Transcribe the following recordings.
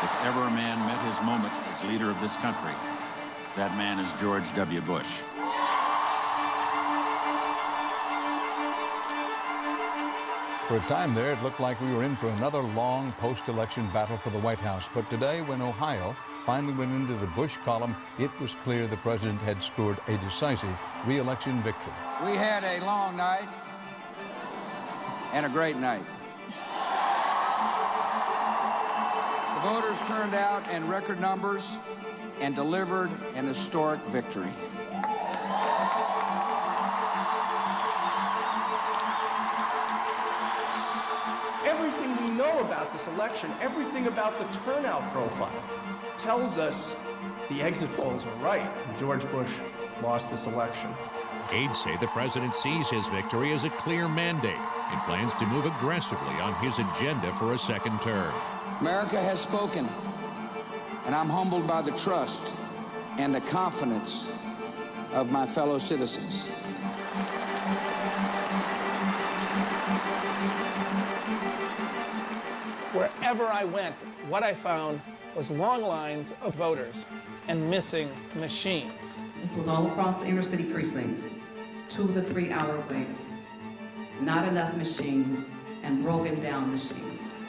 If ever a man met his moment as leader of this country, that man is George W. Bush. For a time there, it looked like we were in for another long post-election battle for the White House. But today, when Ohio finally went into the Bush column, it was clear the president had scored a decisive re-election victory. We had a long night and a great night. The voters turned out in record numbers and delivered an historic victory. Everything we know about this election, everything about the turnout profile, tells us the exit polls were right. George Bush lost this election. Aides say the president sees his victory as a clear mandate and plans to move aggressively on his agenda for a second term. America has spoken, and I'm humbled by the trust and the confidence of my fellow citizens. Wherever I went, what I found was long lines of voters and missing machines. This was all across the inner city precincts, 2 to 3 hour waits, not enough machines, and broken down machines.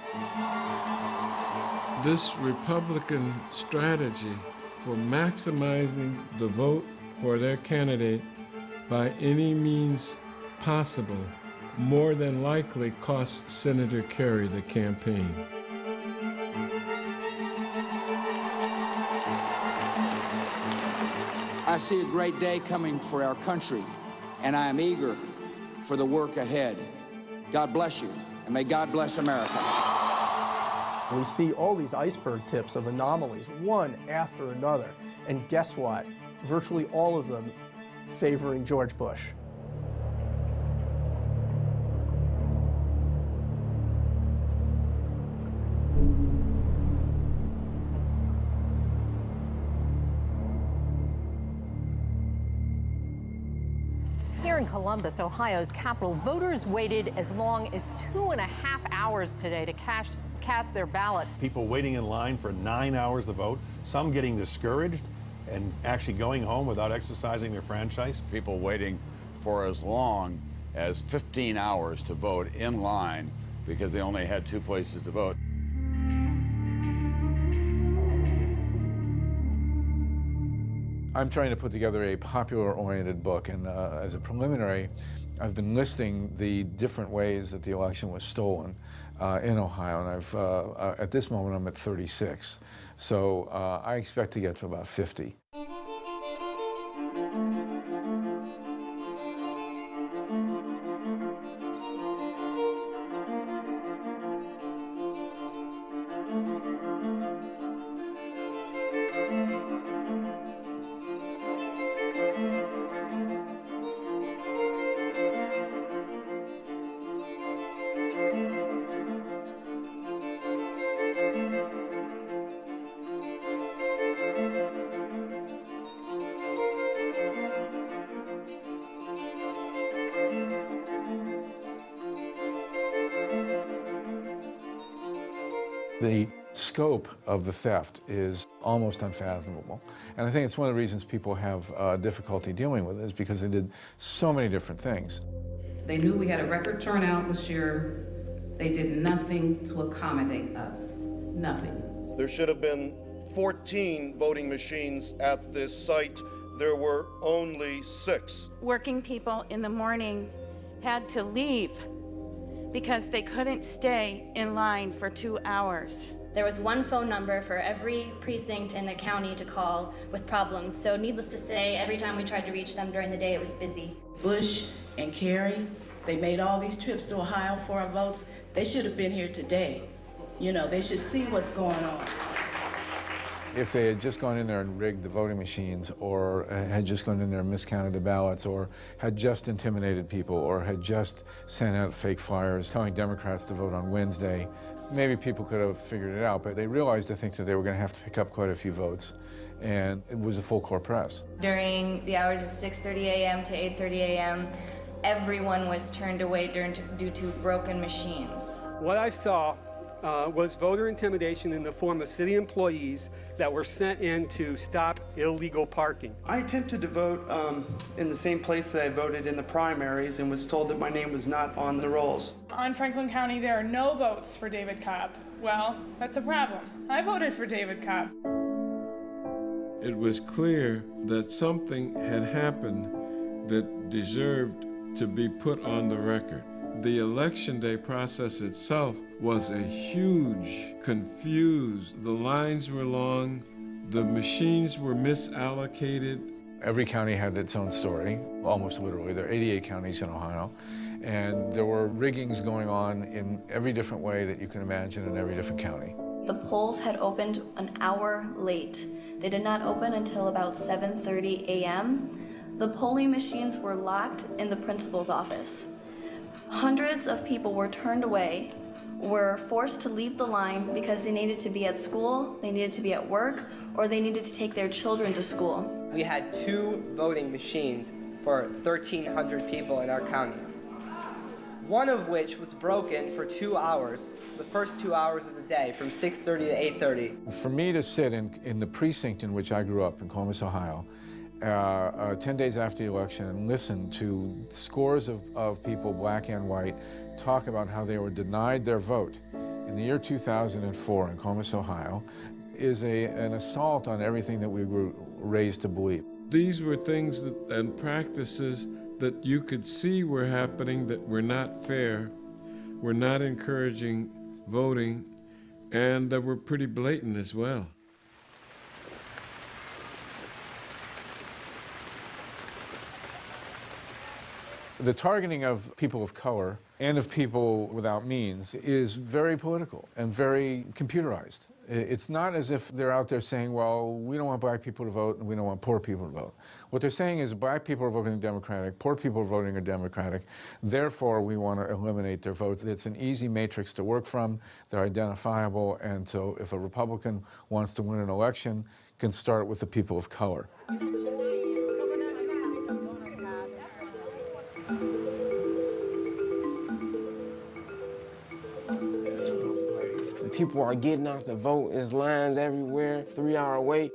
This Republican strategy for maximizing the vote for their candidate by any means possible more than likely cost Senator Kerry the campaign. I see a great day coming for our country, and I am eager for the work ahead. God bless you, and may God bless America. We see all these iceberg tips of anomalies, one after another. And guess what? Virtually all of them favoring George Bush. Here in Columbus, Ohio's capital, voters waited as long as 2.5 hours today to cast their ballots. People waiting in line for 9 hours to vote, some getting discouraged and actually going home without exercising their franchise. People waiting for as long as 15 hours to vote in line because they only had 2 places to vote. I'm trying to put together a popular-oriented book, and as a preliminary, I've been listing the different ways that the election was stolen in Ohio, and I've at this moment I'm at 36. So I expect to get to about 50. The scope of the theft is almost unfathomable. And I think it's one of the reasons people have difficulty dealing with it, is because they did so many different things. They knew we had a record turnout this year. They did nothing to accommodate us. Nothing. There should have been 14 voting machines at this site. There were only 6. Working people in the morning had to leave because they couldn't stay in line for 2 hours. There was one phone number for every precinct in the county to call with problems, so needless to say, every time we tried to reach them during the day, it was busy. Bush and Kerry, they made all these trips to Ohio for our votes. They should have been here today. You know, they should see what's going on. If they had just gone in there and rigged the voting machines, or had just gone in there and miscounted the ballots, or had just intimidated people, or had just sent out fake flyers telling Democrats to vote on Wednesday, maybe people could have figured it out. But they realized, I think, that they were going to have to pick up quite a few votes, and it was a full court press. During the hours of 6:30 a.m. to 8:30 a.m., everyone was turned away due to broken machines. What I saw was voter intimidation in the form of city employees that were sent in to stop illegal parking. I attempted to vote in the same place that I voted in the primaries and was told that my name was not on the rolls. On Franklin County, there are no votes for David Cobb. Well, that's a problem. I voted for David Cobb. It was clear that something had happened that deserved to be put on the record. The election day process itself was a huge, confused. The lines were long, the machines were misallocated. Every county had its own story, almost literally. There are 88 counties in Ohio, and there were riggings going on in every different way that you can imagine in every different county. The polls had opened an hour late. They did not open until about 7:30 a.m. The polling machines were locked in the principal's office. Hundreds of people were turned away, were forced to leave the line because they needed to be at school, they needed to be at work, or they needed to take their children to school. We had 2 voting machines for 1,300 people in our county. One of which was broken for 2 hours, the first 2 hours of the day, from 6:30 to 8:30. For me to sit in the precinct in which I grew up in Columbus, Ohio, 10 days after the election and listen to scores of people, black and white, talk about how they were denied their vote in the year 2004 in Columbus, Ohio, is an assault on everything that we were raised to believe. These were things and practices that you could see were happening that were not fair, were not encouraging voting, and that were pretty blatant as well. The targeting of people of color and of people without means is very political and very computerized. It's not as if they're out there saying, well, we don't want black people to vote and we don't want poor people to vote. What they're saying is black people are voting Democratic, poor people are voting Democratic, therefore we want to eliminate their votes. It's an easy matrix to work from, they're identifiable, and so if a Republican wants to win an election, can start with the people of color. People are getting out to vote. There's lines everywhere, 3-hour wait.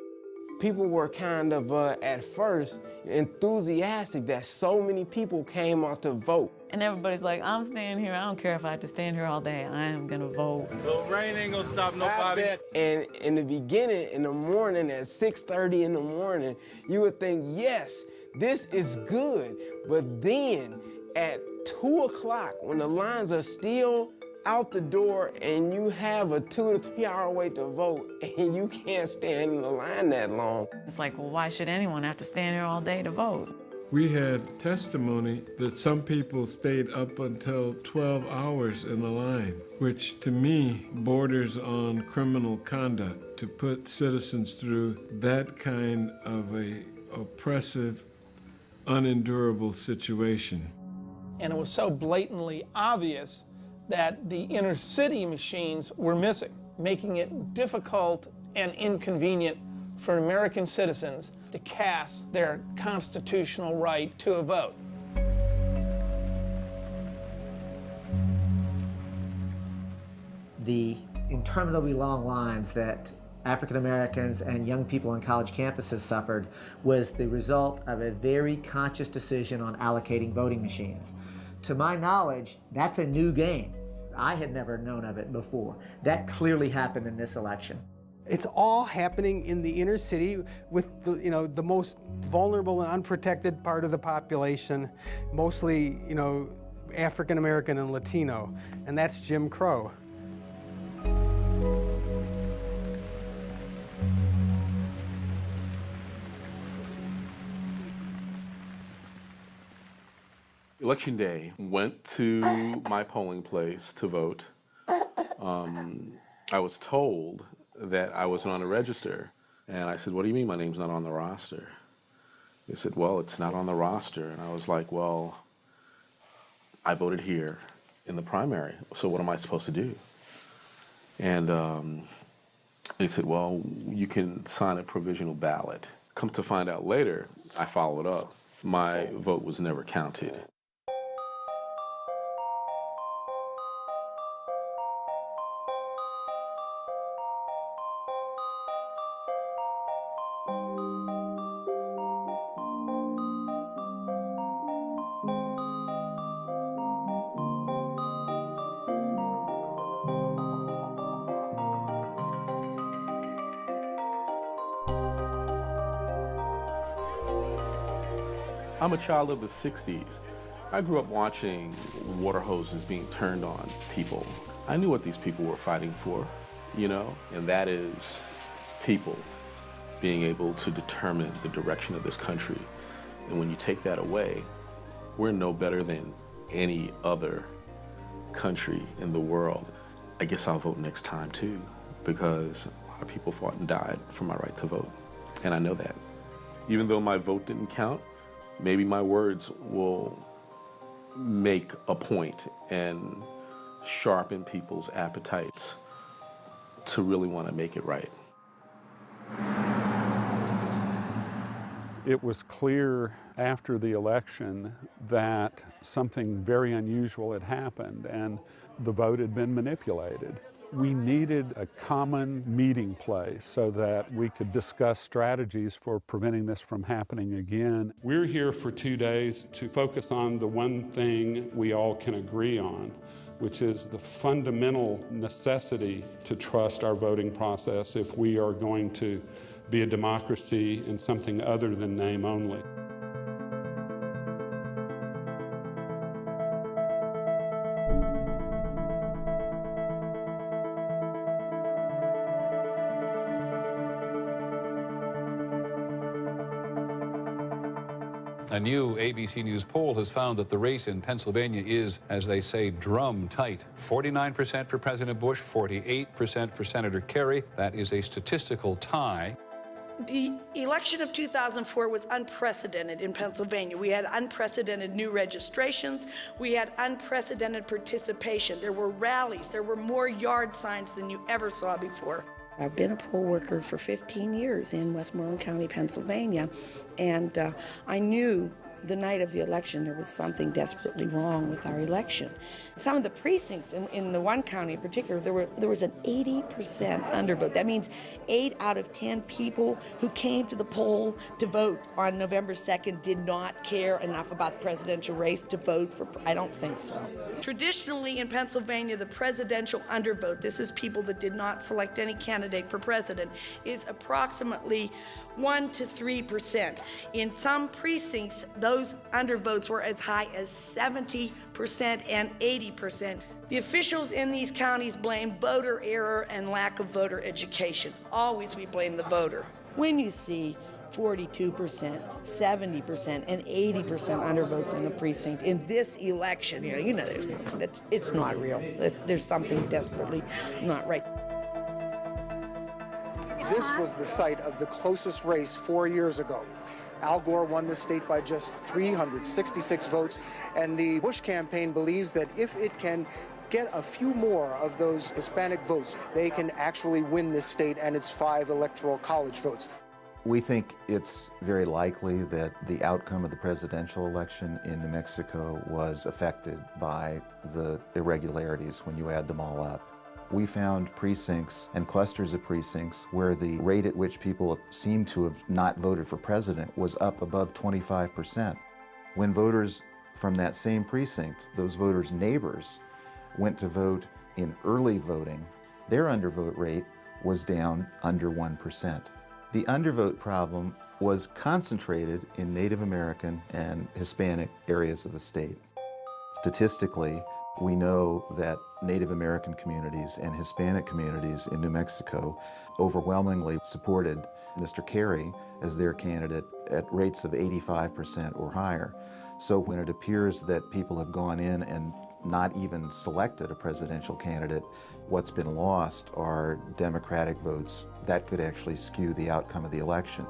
People were kind of, at first, enthusiastic that so many people came out to vote. And everybody's like, I'm staying here. I don't care if I have to stand here all day. I am gonna vote. The rain ain't gonna stop nobody. And in the beginning, in the morning, at 6:30 in the morning, you would think, yes, this is good. But then at 2 o'clock, when the lines are still out the door and you have a 2 to 3 hour wait to vote and you can't stand in the line that long. It's like, well, why should anyone have to stand here all day to vote? We had testimony that some people stayed up until 12 hours in the line, which to me borders on criminal conduct, to put citizens through that kind of a oppressive, unendurable situation. And it was so blatantly obvious that the inner city machines were missing, making it difficult and inconvenient for American citizens to cast their constitutional right to a vote. The interminably long lines that African Americans and young people on college campuses suffered was the result of a very conscious decision on allocating voting machines. To my knowledge, that's a new game. I had never known of it before. That clearly happened in this election. It's all happening in the inner city with the most vulnerable and unprotected part of the population, mostly African American and Latino, and that's Jim Crow. Election day, went to my polling place to vote. I was told that I wasn't on the register. And I said, what do you mean my name's not on the roster? They said, well, it's not on the roster. And I was like, well, I voted here in the primary, so what am I supposed to do? And they said, well, you can sign a provisional ballot. Come to find out later, I followed up. My vote was never counted. I'm a child of the 60s. I grew up watching water hoses being turned on people. I knew what these people were fighting for, you know, and that is people being able to determine the direction of this country. And when you take that away, we're no better than any other country in the world. I guess I'll vote next time too, because a lot of people fought and died for my right to vote, and I know that. Even though my vote didn't count, maybe my words will make a point and sharpen people's appetites to really want to make it right. It was clear after the election that something very unusual had happened and the vote had been manipulated. We needed a common meeting place so that we could discuss strategies for preventing this from happening again. We're here for 2 days to focus on the one thing we all can agree on, which is the fundamental necessity to trust our voting process if we are going to be a democracy in something other than name only. A new ABC News poll has found that the race in Pennsylvania is, as they say, drum tight. 49% for President Bush, 48% for Senator Kerry. That is a statistical tie. The election of 2004 was unprecedented in Pennsylvania. We had unprecedented new registrations. We had unprecedented participation. There were rallies. There were more yard signs than you ever saw before. I've been a poll worker for 15 years in Westmoreland County, Pennsylvania, and I knew the night of the election there was something desperately wrong with our election. Some of the precincts in the one county in particular, there was an 80% undervote. That means 8 out of 10 people who came to the poll to vote on November 2nd did not care enough about the presidential race to vote for. I don't think so. Traditionally in Pennsylvania, the presidential undervote, this is people that did not select any candidate for president, is approximately 1 to 3%. In some precincts, those undervotes were as high as 70% and 80%. The officials in these counties blame voter error and lack of voter education. Always we blame the voter. When you see 42%, 70%, and 80% undervotes in the precinct in this election, it's not real. There's something desperately not right. This was the site of the closest race 4 years ago. Al Gore won the state by just 366 votes, and the Bush campaign believes that if it can get a few more of those Hispanic votes, they can actually win this state and its 5 electoral college votes. We think it's very likely that the outcome of the presidential election in New Mexico was affected by the irregularities when you add them all up. We found precincts and clusters of precincts where the rate at which people seemed to have not voted for president was up above 25%. When voters from that same precinct, those voters' neighbors, went to vote in early voting, their undervote rate was down under 1%. The undervote problem was concentrated in Native American and Hispanic areas of the state. Statistically, we know that Native American communities and Hispanic communities in New Mexico overwhelmingly supported Mr. Kerry as their candidate at rates of 85% or higher. So when it appears that people have gone in and not even selected a presidential candidate, what's been lost are Democratic votes. That could actually skew the outcome of the election.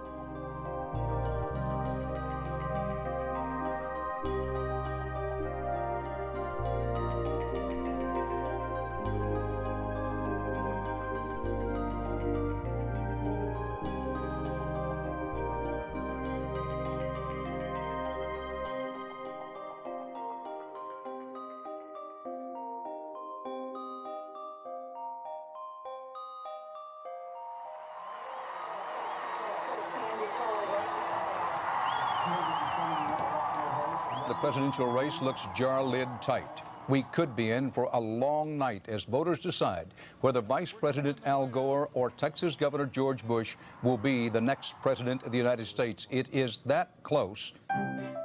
the presidential race looks jar-lid tight. We could be in for a long night as voters decide whether Vice President Al Gore or Texas Governor George Bush will be the next president of the United States. It is that close.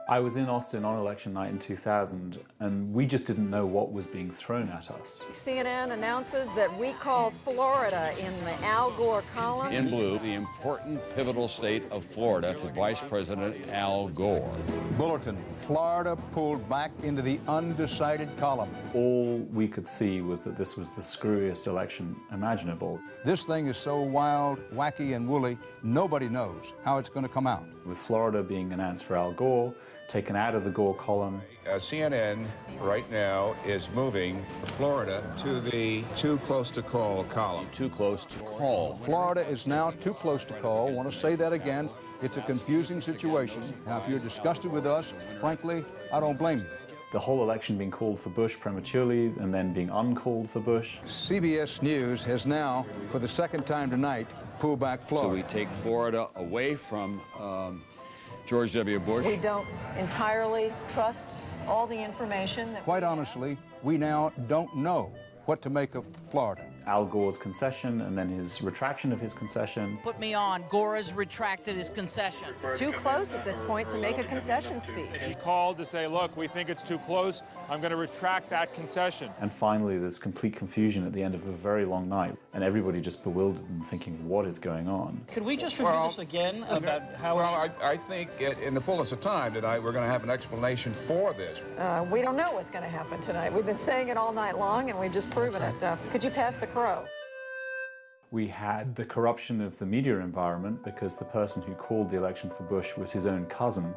I was in Austin on election night in 2000, and we just didn't know what was being thrown at us. CNN announces that we call Florida in the Al Gore column. In blue, the important pivotal state of Florida to Vice President Al Gore. Bulletin, Florida pulled back into the undecided column. All we could see was that this was the screwiest election imaginable. This thing is so wild, wacky, and woolly, nobody knows how it's going to come out. With Florida being announced for Al Gore, taken out of the Gore column. CNN right now is moving Florida to the too close to call column. Too close to call. Florida is now too close to call. I want to say that again. It's a confusing situation. Now, if you're disgusted with us, frankly, I don't blame you. The whole election being called for Bush prematurely and then being uncalled for Bush. CBS News has now, for the second time tonight, pulled back Florida. So we take Florida away from George W. Bush. We don't entirely trust all the information that... Quite honestly, we now don't know what to make of Florida. Al Gore's concession and then his retraction of his concession. Put me on. Gore has retracted his concession. Too close at this point to make a concession speech. He called to say, look, we think it's too close. I'm going to retract that concession. And finally, there's complete confusion at the end of a very long night, and everybody just bewildered and thinking, what is going on? Could we just review this again about how... Well, I think in the fullness of time tonight, we're going to have an explanation for this. We don't know what's going to happen tonight. We've been saying it all night long, and we've just proven it. Could you pass the crow? We had the corruption of the media environment because the person who called the election for Bush was his own cousin,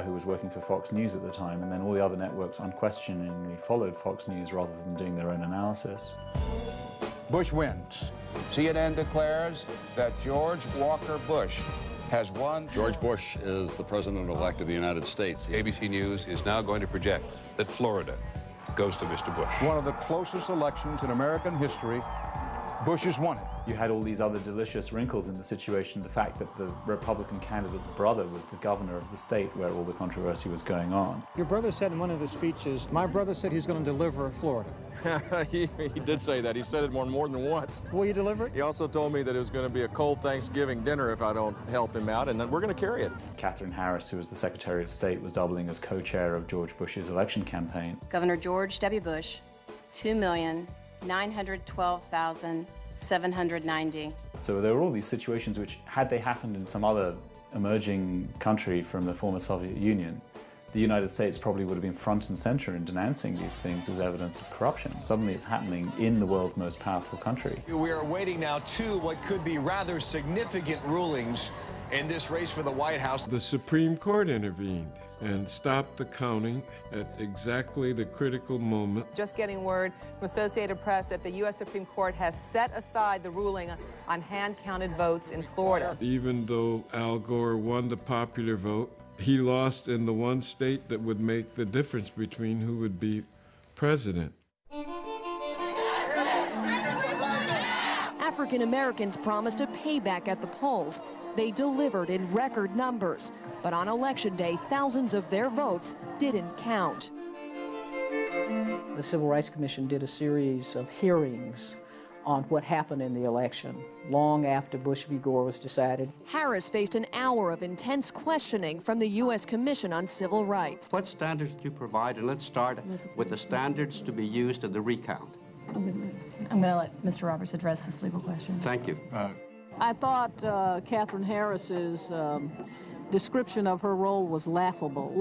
who was working for Fox News at the time, and then all the other networks unquestioningly followed Fox News rather than doing their own analysis. Bush wins. CNN declares that George Walker Bush has won. George Bush is the president-elect of the United States. ABC News is now going to project that Florida goes to Mr. Bush. One of the closest elections in American history. Bush has won it. You had all these other delicious wrinkles in the situation. The fact that the Republican candidate's brother was the governor of the state where all the controversy was going on. Your brother said in one of his speeches, my brother said he's going to deliver Florida. he did say that. He said it more than once. Will you deliver it? He also told me that it was going to be a cold Thanksgiving dinner if I don't help him out, and then we're going to carry it. Catherine Harris, who was the Secretary of State, was doubling as co-chair of George Bush's election campaign. Governor George W. Bush, 2,912,790. So there were all these situations which, had they happened in some other emerging country from the former Soviet Union, the United States probably would have been front and center in denouncing these things as evidence of corruption. Suddenly it's happening in the world's most powerful country. We are awaiting now two what could be rather significant rulings in this race for the White House. The Supreme Court intervened and stopped the counting at exactly the critical moment. Just getting word from Associated Press that the U.S. Supreme Court has set aside the ruling on hand-counted votes in Florida. Even though Al Gore won the popular vote, he lost in the one state that would make the difference between who would be president. African Americans promised a payback at the polls. They delivered in record numbers. But on Election Day, thousands of their votes didn't count. The Civil Rights Commission did a series of hearings on what happened in the election, long after Bush v. Gore was decided. Harris faced an hour of intense questioning from the U.S. Commission on Civil Rights. What standards do you provide? And let's start with the standards to be used in the recount. I'm going to let Mr. Roberts address this legal question. Thank you. I thought Catherine Harris's description of her role was laughable,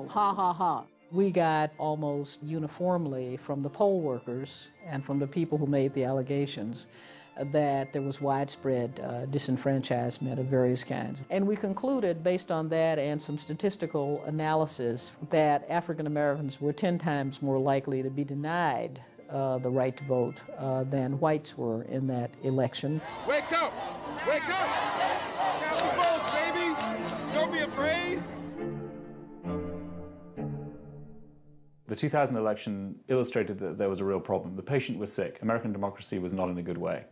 ha, ha, ha. We got almost uniformly from the poll workers and from the people who made the allegations that there was widespread disenfranchisement of various kinds. And we concluded, based on that and some statistical analysis, that African Americans were 10 times more likely to be denied the right to vote than whites were in that election. Wake up! Wake up! Count the votes, baby! Don't be afraid! The 2000 election illustrated that there was a real problem. The patient was sick. American democracy was not in a good way.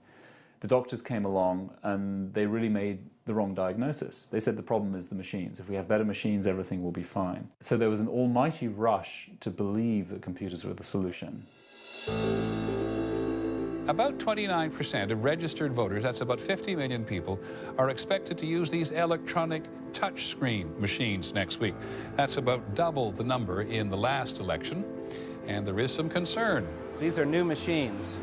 The doctors came along and they really made the wrong diagnosis. They said the problem is the machines. If we have better machines, everything will be fine. So there was an almighty rush to believe that computers were the solution. About 29% of registered voters, that's about 50 million people, are expected to use these electronic touchscreen machines next week. That's about double the number in the last election, and there is some concern. These are new machines.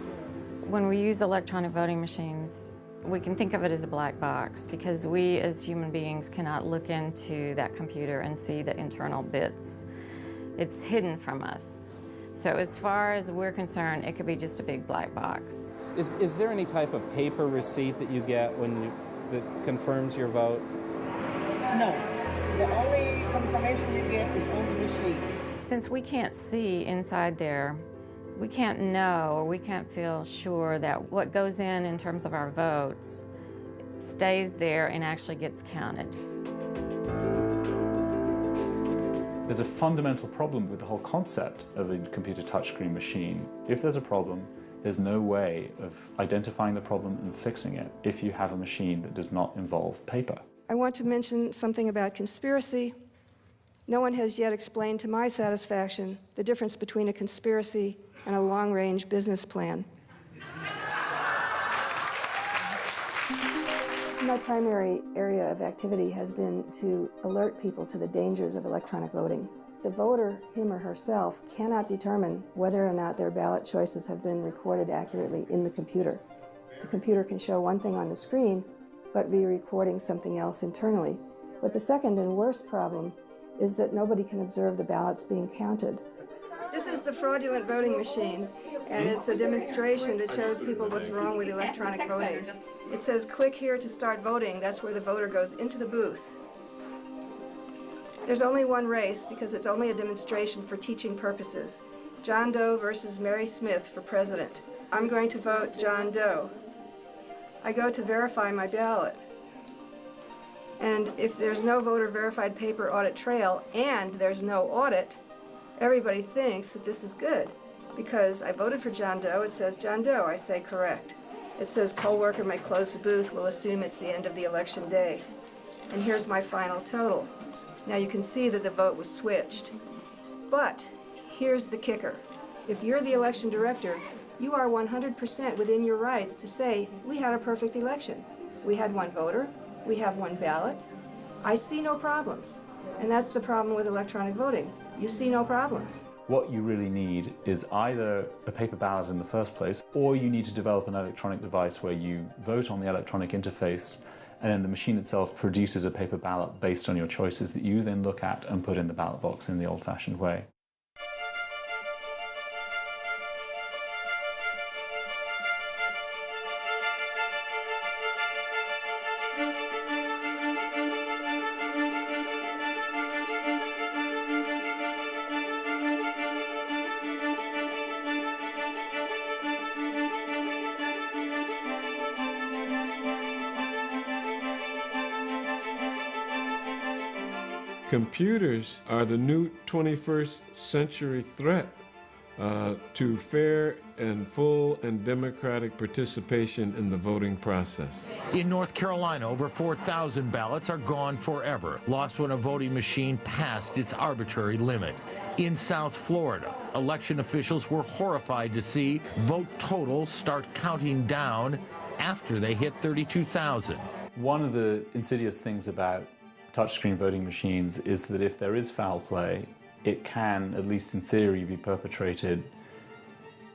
When we use electronic voting machines, we can think of it as a black box because we as human beings cannot look into that computer and see the internal bits. It's hidden from us. So as far as we're concerned, it could be just a big black box. Is there any type of paper receipt that you get that confirms your vote? No. The only confirmation you get is on the machine. Since we can't see inside there, we can't know or we can't feel sure that what goes in terms of our votes stays there and actually gets counted. There's a fundamental problem with the whole concept of a computer touchscreen machine. If there's a problem, there's no way of identifying the problem and fixing it if you have a machine that does not involve paper. I want to mention something about conspiracy. No one has yet explained to my satisfaction the difference between a conspiracy and a long-range business plan. My primary area of activity has been to alert people to the dangers of electronic voting. The voter, him or herself, cannot determine whether or not their ballot choices have been recorded accurately in the computer. The computer can show one thing on the screen, but be recording something else internally. But the second and worst problem is that nobody can observe the ballots being counted. This is the fraudulent voting machine, and it's a demonstration that shows people what's wrong with electronic voting. It says, click here to start voting. That's where the voter goes into the booth. There's only one race because it's only a demonstration for teaching purposes. John Doe versus Mary Smith for president. I'm going to vote John Doe. I go to verify my ballot. And if there's no voter verified paper audit trail and there's no audit, everybody thinks that this is good. Because I voted for John Doe, it says John Doe, I say correct. It says poll worker may close the booth, we'll assume it's the end of the election day. And here's my final total. Now you can see that the vote was switched. But here's the kicker. If you're the election director, you are 100% within your rights to say, we had a perfect election. We had one voter, we have one ballot. I see no problems. And that's the problem with electronic voting. You see no problems. What you really need is either a paper ballot in the first place, or you need to develop an electronic device where you vote on the electronic interface, and then the machine itself produces a paper ballot based on your choices that you then look at and put in the ballot box in the old-fashioned way. Computers are the new 21st century threat to fair and full and democratic participation in the voting process. In North Carolina, over 4,000 ballots are gone forever, lost when a voting machine passed its arbitrary limit. In South Florida, election officials were horrified to see vote totals start counting down after they hit 32,000. One of the insidious things about touchscreen voting machines is that if there is foul play, it can, at least in theory, be perpetrated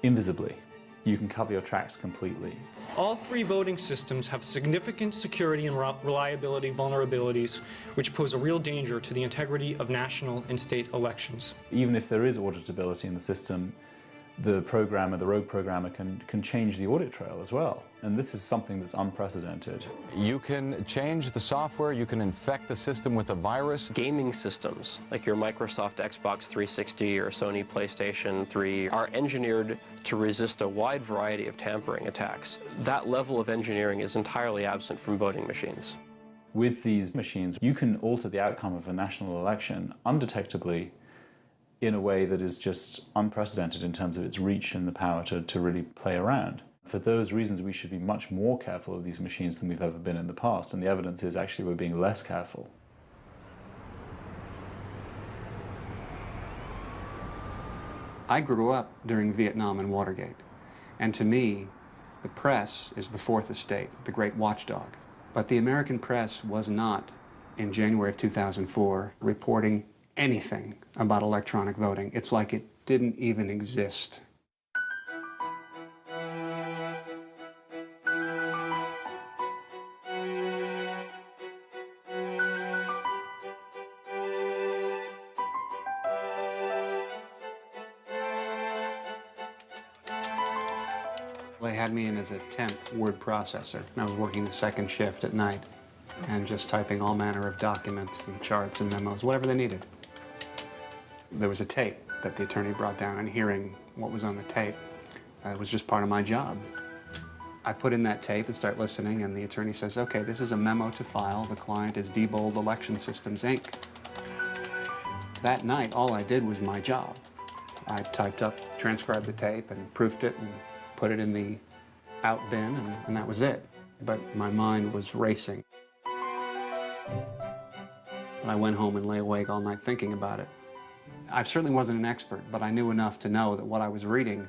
invisibly. You can cover your tracks completely. All three voting systems have significant security and reliability vulnerabilities, which pose a real danger to the integrity of national and state elections. Even if there is auditability in the system, the programmer, the rogue programmer, can change the audit trail as well. And this is something that's unprecedented. You can change the software, you can infect the system with a virus. Gaming systems, like your Microsoft Xbox 360 or Sony PlayStation 3, are engineered to resist a wide variety of tampering attacks. That level of engineering is entirely absent from voting machines. With these machines, you can alter the outcome of a national election undetectably in a way that is just unprecedented in terms of its reach and the power to really play around. For those reasons, we should be much more careful of these machines than we've ever been in the past, and the evidence is actually we're being less careful. I grew up during Vietnam and Watergate, and to me, the press is the fourth estate, the great watchdog. But the American press was not, in January of 2004, reporting anything about electronic voting. It's like it didn't even exist. They had me in as a temp word processor, and I was working the second shift at night and just typing all manner of documents and charts and memos, whatever they needed. There was a tape that the attorney brought down, and hearing what was on the tape was just part of my job. I put in that tape and start listening, and the attorney says, okay, this is a memo to file. The client is Diebold Election Systems, Inc. That night, all I did was my job. I typed up, transcribed the tape, and proofed it, and put it in the out bin, and that was it. But my mind was racing. And I went home and lay awake all night thinking about it. I certainly wasn't an expert, but I knew enough to know that what I was reading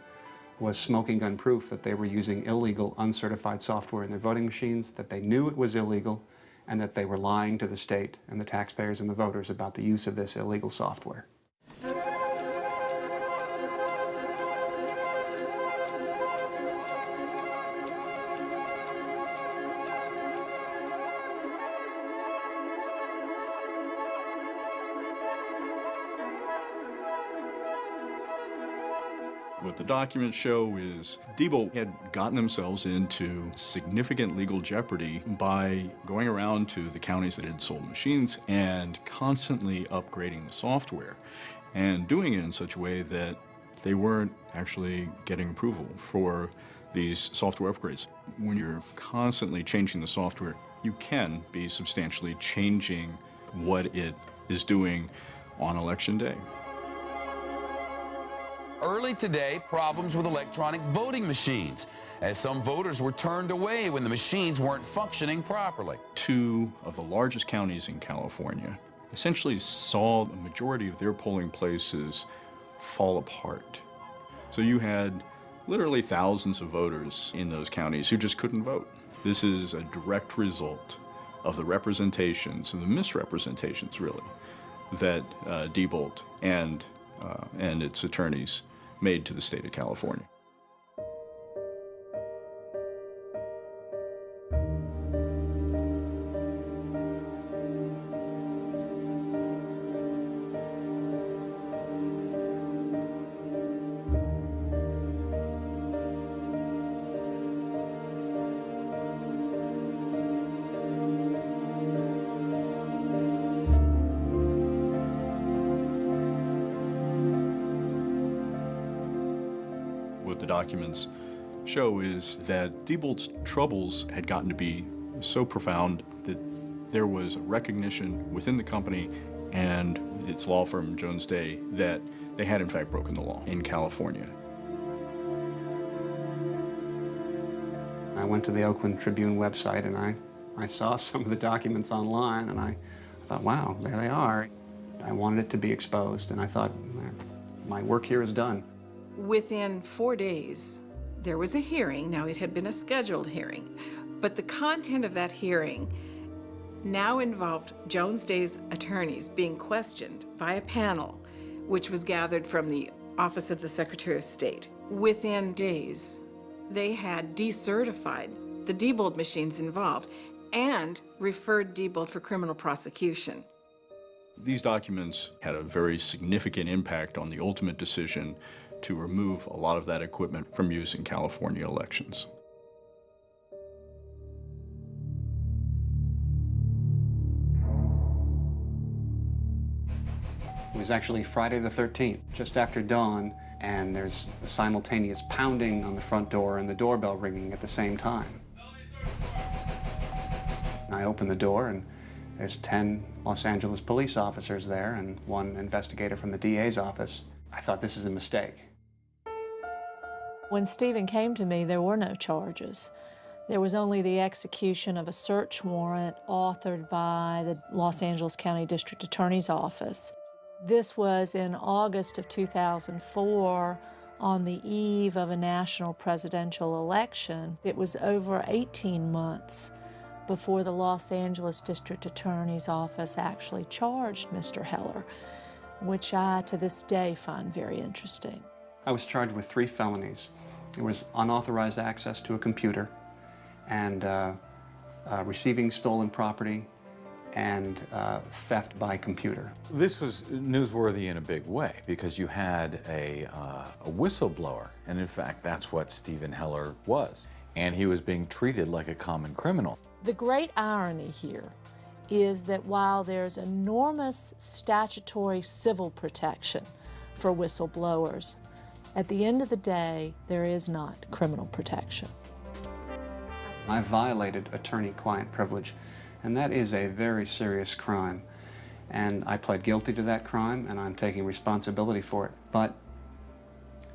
was smoking gun proof that they were using illegal, uncertified software in their voting machines, that they knew it was illegal, and that they were lying to the state and the taxpayers and the voters about the use of this illegal software. What the documents show is Diebold had gotten themselves into significant legal jeopardy by going around to the counties that had sold machines and constantly upgrading the software and doing it in such a way that they weren't actually getting approval for these software upgrades. When you're constantly changing the software, you can be substantially changing what it is doing on Election Day. Early today, problems with electronic voting machines, as some voters were turned away when the machines weren't functioning properly. Two of the largest counties in California essentially saw the majority of their polling places fall apart. So you had literally thousands of voters in those counties who just couldn't vote. This is a direct result of the representations and the misrepresentations, really, that Diebold and its attorneys made to the state of California. What the documents show is that Diebold's troubles had gotten to be so profound that there was a recognition within the company and its law firm, Jones Day, that they had in fact broken the law in California. I went to the Oakland Tribune website and I saw some of the documents online, and I thought, wow, there they are. I wanted it to be exposed, and I thought, my work here is done. Within 4 days, there was a hearing. Now, it had been a scheduled hearing, but the content of that hearing now involved Jones Day's attorneys being questioned by a panel, which was gathered from the Office of the Secretary of State. Within days, they had decertified the Diebold machines involved and referred Diebold for criminal prosecution. These documents had a very significant impact on the ultimate decision to remove a lot of that equipment from use in California elections. It was actually Friday the 13th, just after dawn, and there's a simultaneous pounding on the front door and the doorbell ringing at the same time. And I open the door, and there's 10 Los Angeles police officers there and one investigator from the DA's office. I thought, this is a mistake. When Stephen came to me, there were no charges. There was only the execution of a search warrant authored by the Los Angeles County District Attorney's Office. This was in August of 2004, on the eve of a national presidential election. It was over 18 months before the Los Angeles District Attorney's Office actually charged Mr. Heller, which I, to this day, find very interesting. I was charged with 3 felonies. It was unauthorized access to a computer, and receiving stolen property, and theft by computer. This was newsworthy in a big way because you had a whistleblower, and in fact that's what Stephen Heller was, and he was being treated like a common criminal. The great irony here is that while there's enormous statutory civil protection for whistleblowers, at the end of the day, there is not criminal protection. I violated attorney-client privilege, and that is a very serious crime. And I pled guilty to that crime, and I'm taking responsibility for it. But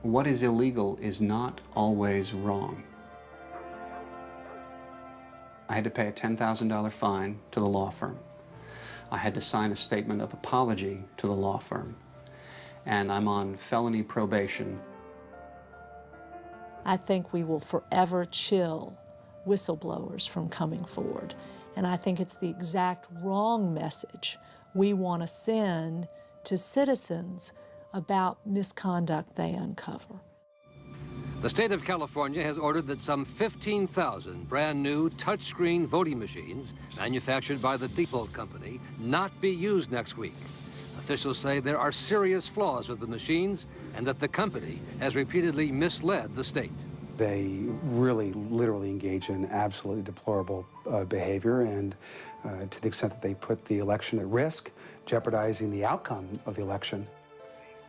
what is illegal is not always wrong. I had to pay a $10,000 fine to the law firm. I had to sign a statement of apology to the law firm. And I'm on felony probation. I think we will forever chill whistleblowers from coming forward. And I think it's the exact wrong message we want to send to citizens about misconduct they uncover. The state of California has ordered that some 15,000 brand new touchscreen voting machines manufactured by the Diebold Company not be used next week. Officials say there are serious flaws with the machines and that the company has repeatedly misled the state. They really, literally engage in absolutely deplorable behavior, and to the extent that they put the election at risk, jeopardizing the outcome of the election.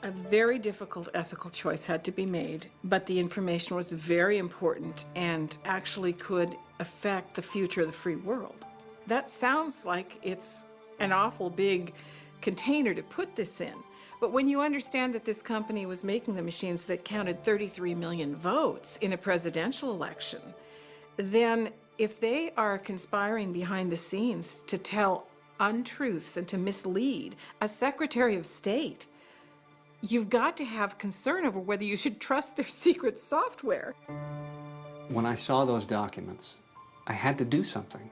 A very difficult ethical choice had to be made, but the information was very important and actually could affect the future of the free world. That sounds like it's an awful big container to put this in. But when you understand that this company was making the machines that counted 33 million votes in a presidential election, then if they are conspiring behind the scenes to tell untruths and to mislead a Secretary of State, you've got to have concern over whether you should trust their secret software. When I saw those documents, I had to do something.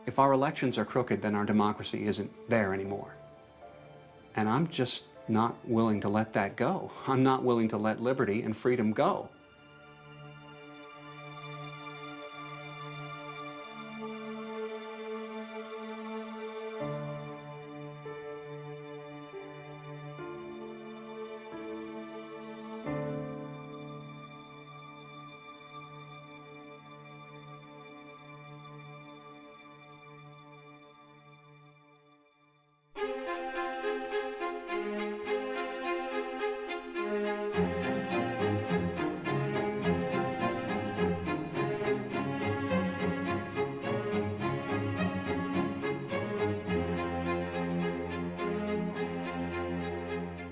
If our elections are crooked, then our democracy isn't there anymore. And I'm just not willing to let that go. I'm not willing to let liberty and freedom go.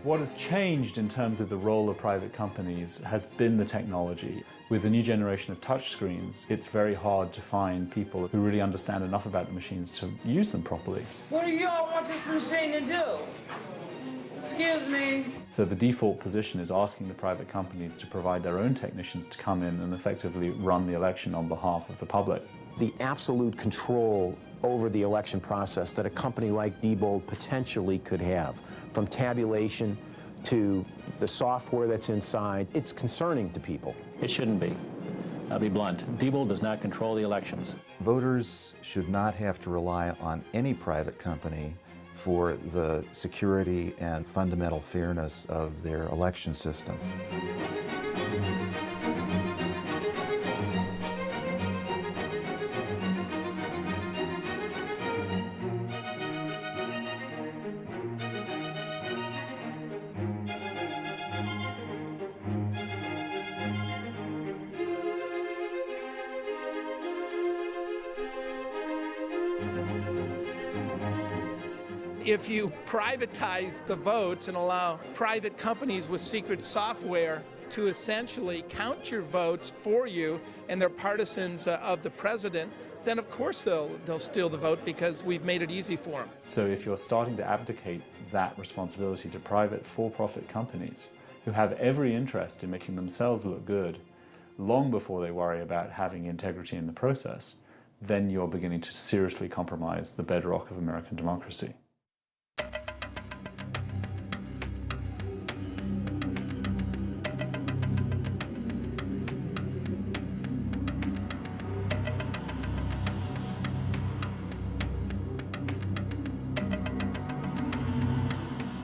What has changed in terms of the role of private companies has been the technology. With the new generation of touchscreens, it's very hard to find people who really understand enough about the machines to use them properly. What do y'all want this machine to do? Excuse me. So the default position is asking the private companies to provide their own technicians to come in and effectively run the election on behalf of the public. The absolute control over the election process that a company like Diebold potentially could have, from tabulation to the software that's inside, it's concerning to people. It shouldn't be. I'll be blunt. Diebold does not control the elections. Voters should not have to rely on any private company for the security and fundamental fairness of their election system. If you privatize the votes and allow private companies with secret software to essentially count your votes for you and they're partisans of the president, then of course they'll steal the vote because we've made it easy for them. So if you're starting to abdicate that responsibility to private for-profit companies who have every interest in making themselves look good long before they worry about having integrity in the process, then you're beginning to seriously compromise the bedrock of American democracy.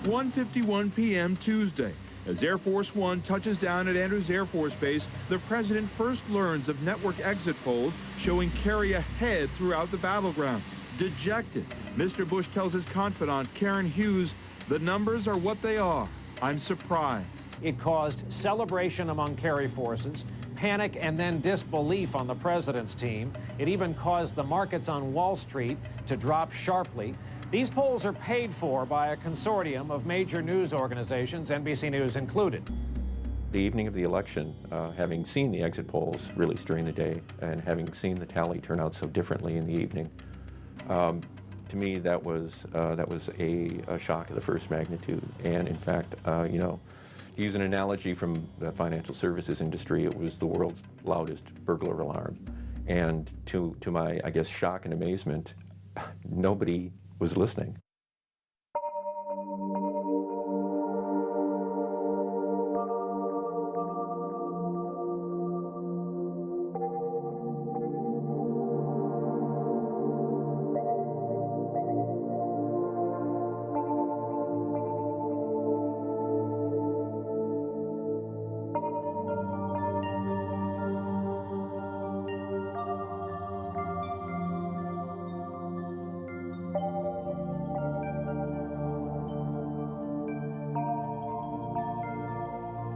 (1:51 p.m. Tuesday. As Air Force One touches down at Andrews Air Force Base, the president first learns of network exit polls showing Kerry ahead throughout the battleground. Dejected, Mr. Bush tells his confidant, Karen Hughes, the numbers are what they are. I'm surprised. It caused celebration among Kerry forces, panic and then disbelief on the president's team. It even caused the markets on Wall Street to drop sharply. These polls are paid for by a consortium of major news organizations, NBC News included. The evening of the election, having seen the exit polls released during the day and having seen the tally turn out so differently in the evening, to me that was a shock of the first magnitude. And in fact, you know, to use an analogy from the financial services industry, it was the world's loudest burglar alarm. And to my, I guess, shock and amazement, nobody was listening.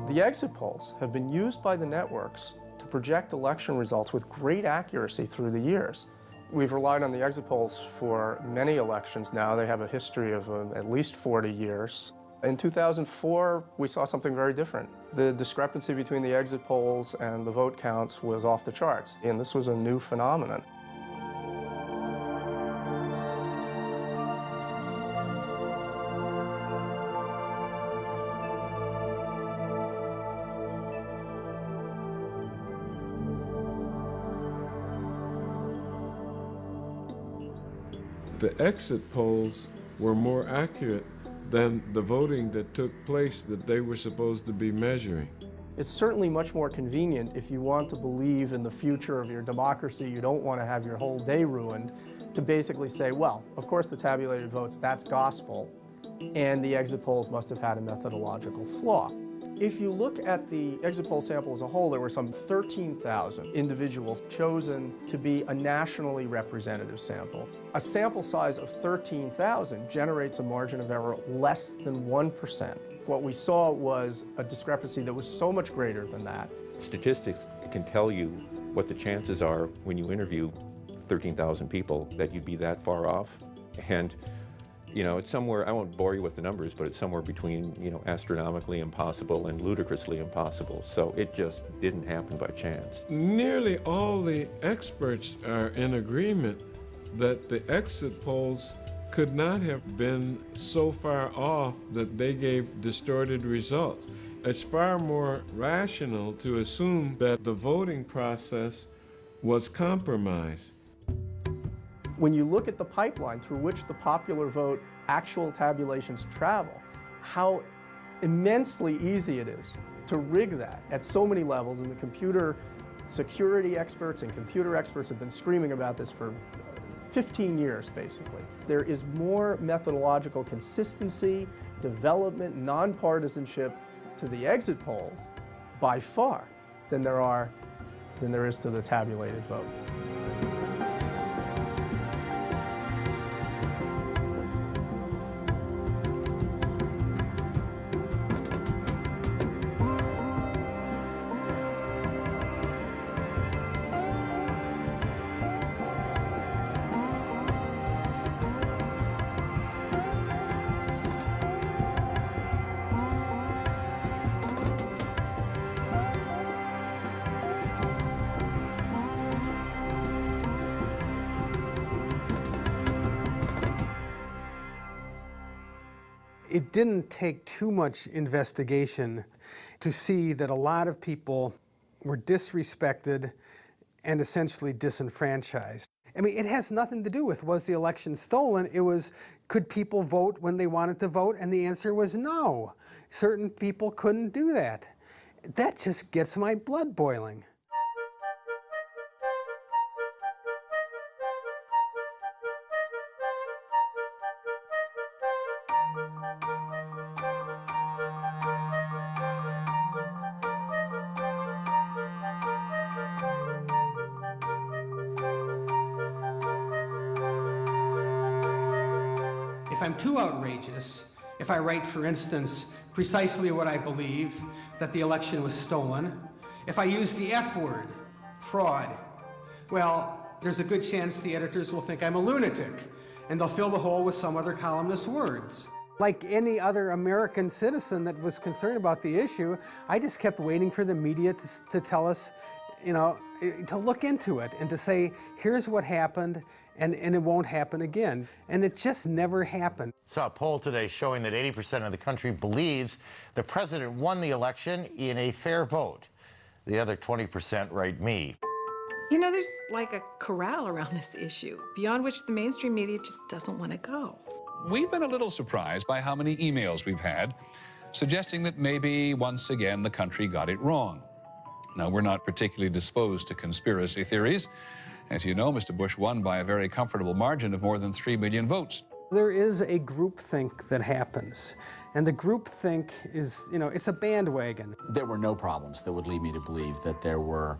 The exit polls have been used by the networks to project election results with great accuracy through the years. We've relied on the exit polls for many elections now. They have a history of at least 40 years. In 2004, we saw something very different. The discrepancy between the exit polls and the vote counts was off the charts, and this was a new phenomenon. The exit polls were more accurate than the voting that took place that they were supposed to be measuring. It's certainly much more convenient if you want to believe in the future of your democracy, you don't want to have your whole day ruined, to basically say, well, of course the tabulated votes, that's gospel, and the exit polls must have had a methodological flaw. If you look at the exit poll sample as a whole, there were some 13,000 individuals chosen to be a nationally representative sample. A sample size of 13,000 generates a margin of error less than 1%. What we saw was a discrepancy that was so much greater than that. Statistics can tell you what the chances are when you interview 13,000 people that you'd be that far off. And you know, it's somewhere, I won't bore you with the numbers, but it's somewhere between, you know, astronomically impossible and ludicrously impossible. So it just didn't happen by chance. Nearly all the experts are in agreement that the exit polls could not have been so far off that they gave distorted results. It's far more rational to assume that the voting process was compromised. When you look at the pipeline through which the popular vote actual tabulations travel, how immensely easy it is to rig that at so many levels, and the computer security experts and computer experts have been screaming about this for 15 years, basically. There is more methodological consistency, development, nonpartisanship to the exit polls by far than there is to the tabulated vote. It didn't take too much investigation to see that a lot of people were disrespected and essentially disenfranchised. I mean, it has nothing to do with was the election stolen. It was, could people vote when they wanted to vote? And the answer was no. Certain people couldn't do that. That just gets my blood boiling. If I'm too outrageous, if I write, for instance, precisely what I believe, that the election was stolen, if I use the F word, fraud, well, there's a good chance the editors will think I'm a lunatic, and they'll fill the hole with some other columnist's words. Like any other American citizen that was concerned about the issue, I just kept waiting for the media to tell us, you know, to look into it and to say, here's what happened, and it won't happen again. And it just never happened. Saw a poll today showing that 80% of the country believes the president won the election in a fair vote. The other 20% write me. You know, there's like a corral around this issue, beyond which the mainstream media just doesn't want to go. We've been a little surprised by how many emails we've had suggesting that maybe once again the country got it wrong. Now, we're not particularly disposed to conspiracy theories. As you know, Mr. Bush won by a very comfortable margin of more than 3 million votes. There is a groupthink that happens. And the groupthink is, you know, it's a bandwagon. There were no problems that would lead me to believe that there were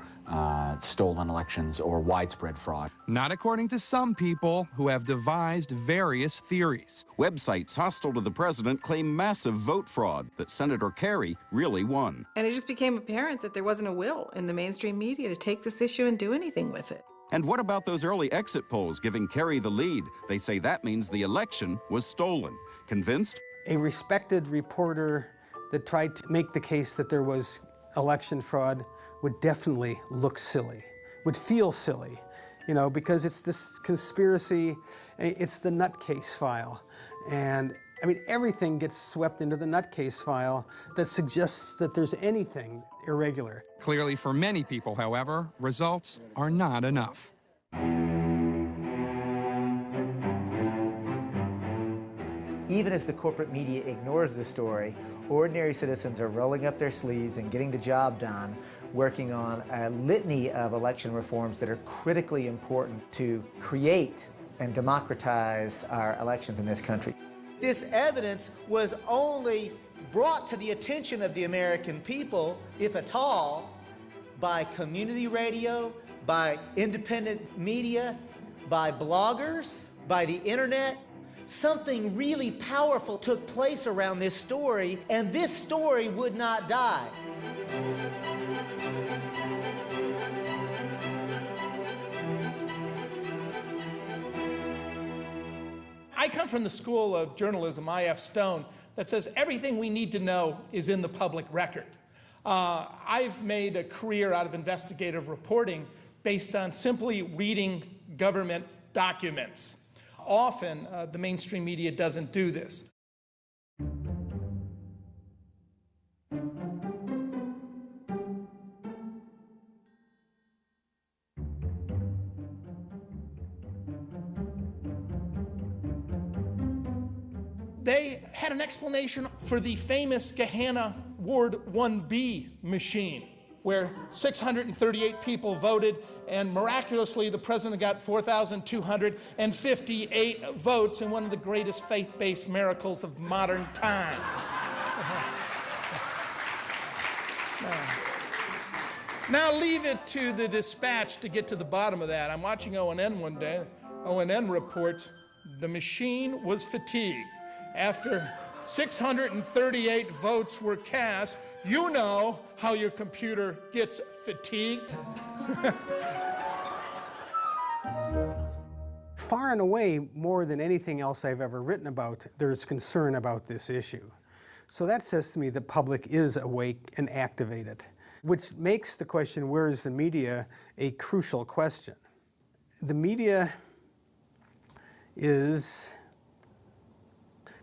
stolen elections or widespread fraud. Not according to some people who have devised various theories. Websites hostile to the president claim massive vote fraud, that Senator Kerry really won. And it just became apparent that there wasn't a will in the mainstream media to take this issue and do anything with it. And what about those early exit polls giving Kerry the lead? They say that means the election was stolen. Convinced? A respected reporter that tried to make the case that there was election fraud would definitely look silly, would feel silly, you know, because it's this conspiracy, it's the nutcase file. And I mean, everything gets swept into the nutcase file that suggests that there's anything irregular. Clearly, for many people, however, results are not enough. Even as the corporate media ignores the story, ordinary citizens are rolling up their sleeves and getting the job done, working on a litany of election reforms that are critically important to create and democratize our elections in this country. This evidence was only brought to the attention of the American people, if at all, by community radio, by independent media, by bloggers, by the internet. Something really powerful took place around this story, and this story would not die. I come from the school of journalism, I.F. Stone, that says everything we need to know is in the public record. I've made a career out of investigative reporting based on simply reading government documents. Often, the mainstream media doesn't do this. They had an explanation for the famous Gehenna Ward 1B machine, where 638 people voted, and miraculously the president got 4,258 votes in one of the greatest faith-based miracles of modern time. Now leave it to the Dispatch to get to the bottom of that. I'm watching ONN one day. ONN reports the machine was fatigued. After 638 votes were cast, you know how your computer gets fatigued. Far and away, more than anything else I've ever written about, there's concern about this issue. So that says to me the public is awake and activated, which makes the question, where is the media, a crucial question. The media is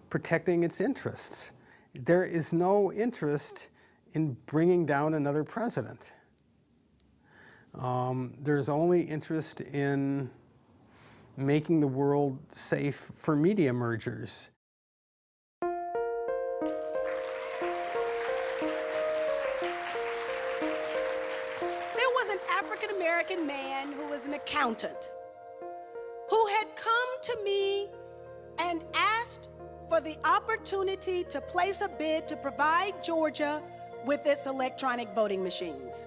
protecting its interests. There is no interest in bringing down another president. There's only interest in making the world safe for media mergers. There was an African-American man who was an accountant who had come to me and asked for the opportunity to place a bid to provide Georgia with its electronic voting machines.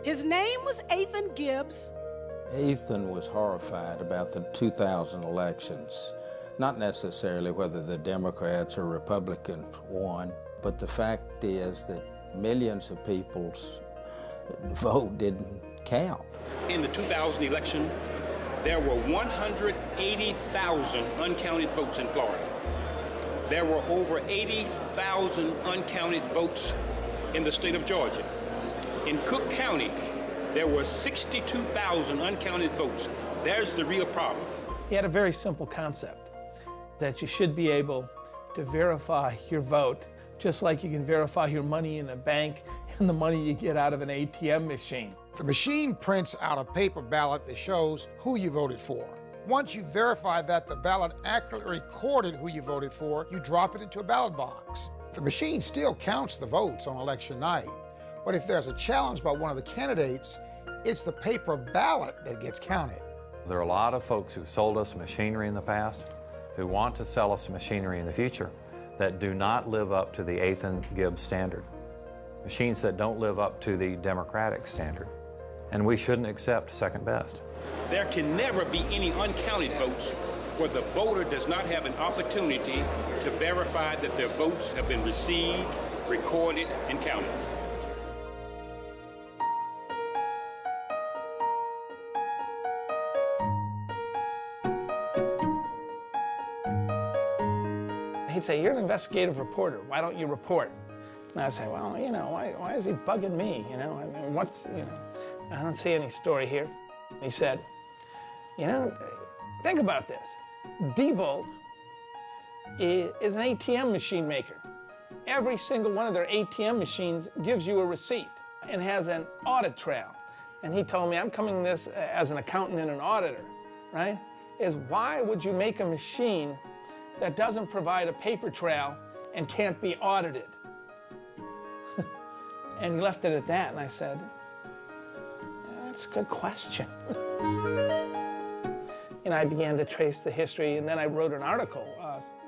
His name was Athan Gibbs. Athan was horrified about the 2000 elections, not necessarily whether the Democrats or Republicans won, but the fact is that millions of people's vote didn't count. In the 2000 election, there were 180,000 uncounted votes in Florida. There were over 80,000 uncounted votes in the state of Georgia. In Cook County, there were 62,000 uncounted votes. There's the real problem. He had a very simple concept, that you should be able to verify your vote, just like you can verify your money in a bank and the money you get out of an ATM machine. The machine prints out a paper ballot that shows who you voted for. Once you verify that the ballot accurately recorded who you voted for, you drop it into a ballot box. The machine still counts the votes on election night, but if there's a challenge by one of the candidates, it's the paper ballot that gets counted. There are a lot of folks who sold us machinery in the past who want to sell us machinery in the future that do not live up to the Athan Gibbs standard. Machines that don't live up to the democratic standard. And we shouldn't accept second best. There can never be any uncounted votes where the voter does not have an opportunity to verify that their votes have been received, recorded, and counted. He'd say, "You're an investigative reporter. Why don't you report?" And I'd say, "Well, you know, why is he bugging me? You know, I mean, I don't see any story here." He said, "You know, think about this. Diebold is an ATM machine maker. Every single one of their ATM machines gives you a receipt and has an audit trail." And he told me, I'm coming this as an accountant and an auditor, right? Is why would you make a machine that doesn't provide a paper trail and can't be audited? And he left it at that, and I said, that's a good question. And I began to trace the history, and then I wrote an article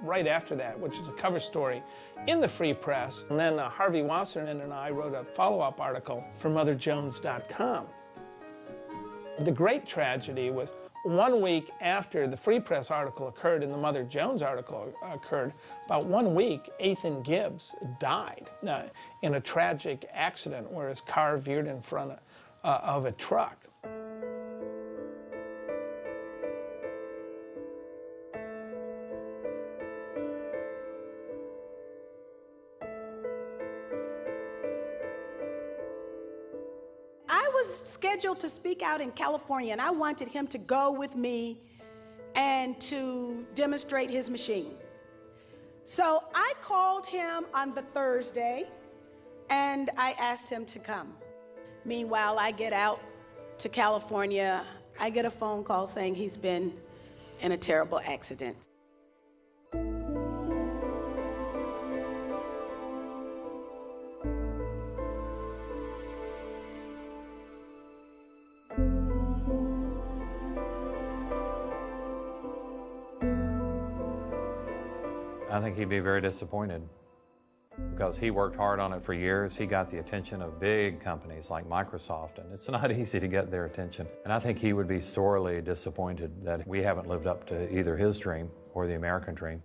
right after that, which is a cover story in the Free Press. And then Harvey Wasserman and I wrote a follow-up article for MotherJones.com. The great tragedy was 1 week after the Free Press article occurred and the Mother Jones article occurred, about 1 week, Athan Gibbs died in a tragic accident where his car veered in front of a truck. I was scheduled to speak out in California, and I wanted him to go with me and to demonstrate his machine. So I called him on the Thursday, and I asked him to come. Meanwhile, I get out to California. I get a phone call saying he's been in a terrible accident. I think he'd be very disappointed because he worked hard on it for years. He got the attention of big companies like Microsoft, and it's not easy to get their attention. And I think he would be sorely disappointed that we haven't lived up to either his dream or the American dream.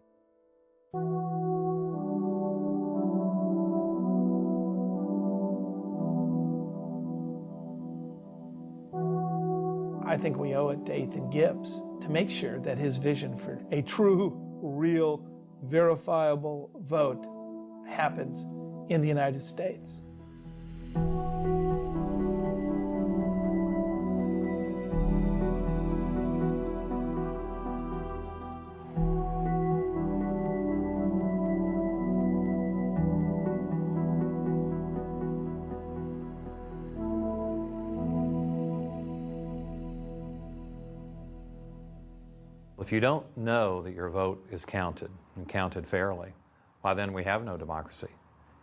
I think we owe it to Athan Gibbs to make sure that his vision for a true, real, verifiable vote happens in the United States. If you don't know that your vote is counted and counted fairly, why then we have no democracy.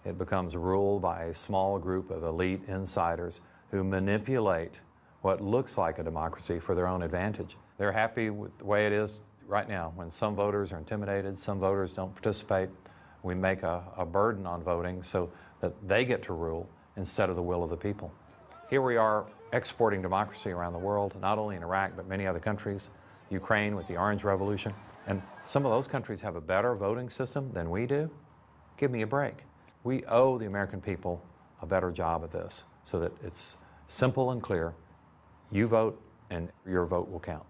It becomes ruled by a small group of elite insiders who manipulate what looks like a democracy for their own advantage. They're happy with the way it is right now. When some voters are intimidated, some voters don't participate, we make a burden on voting so that they get to rule instead of the will of the people. Here we are exporting democracy around the world, not only in Iraq, but many other countries, Ukraine with the Orange Revolution, and some of those countries have a better voting system than we do. Give me a break. We owe the American people a better job at this so that it's simple and clear. You vote and your vote will count.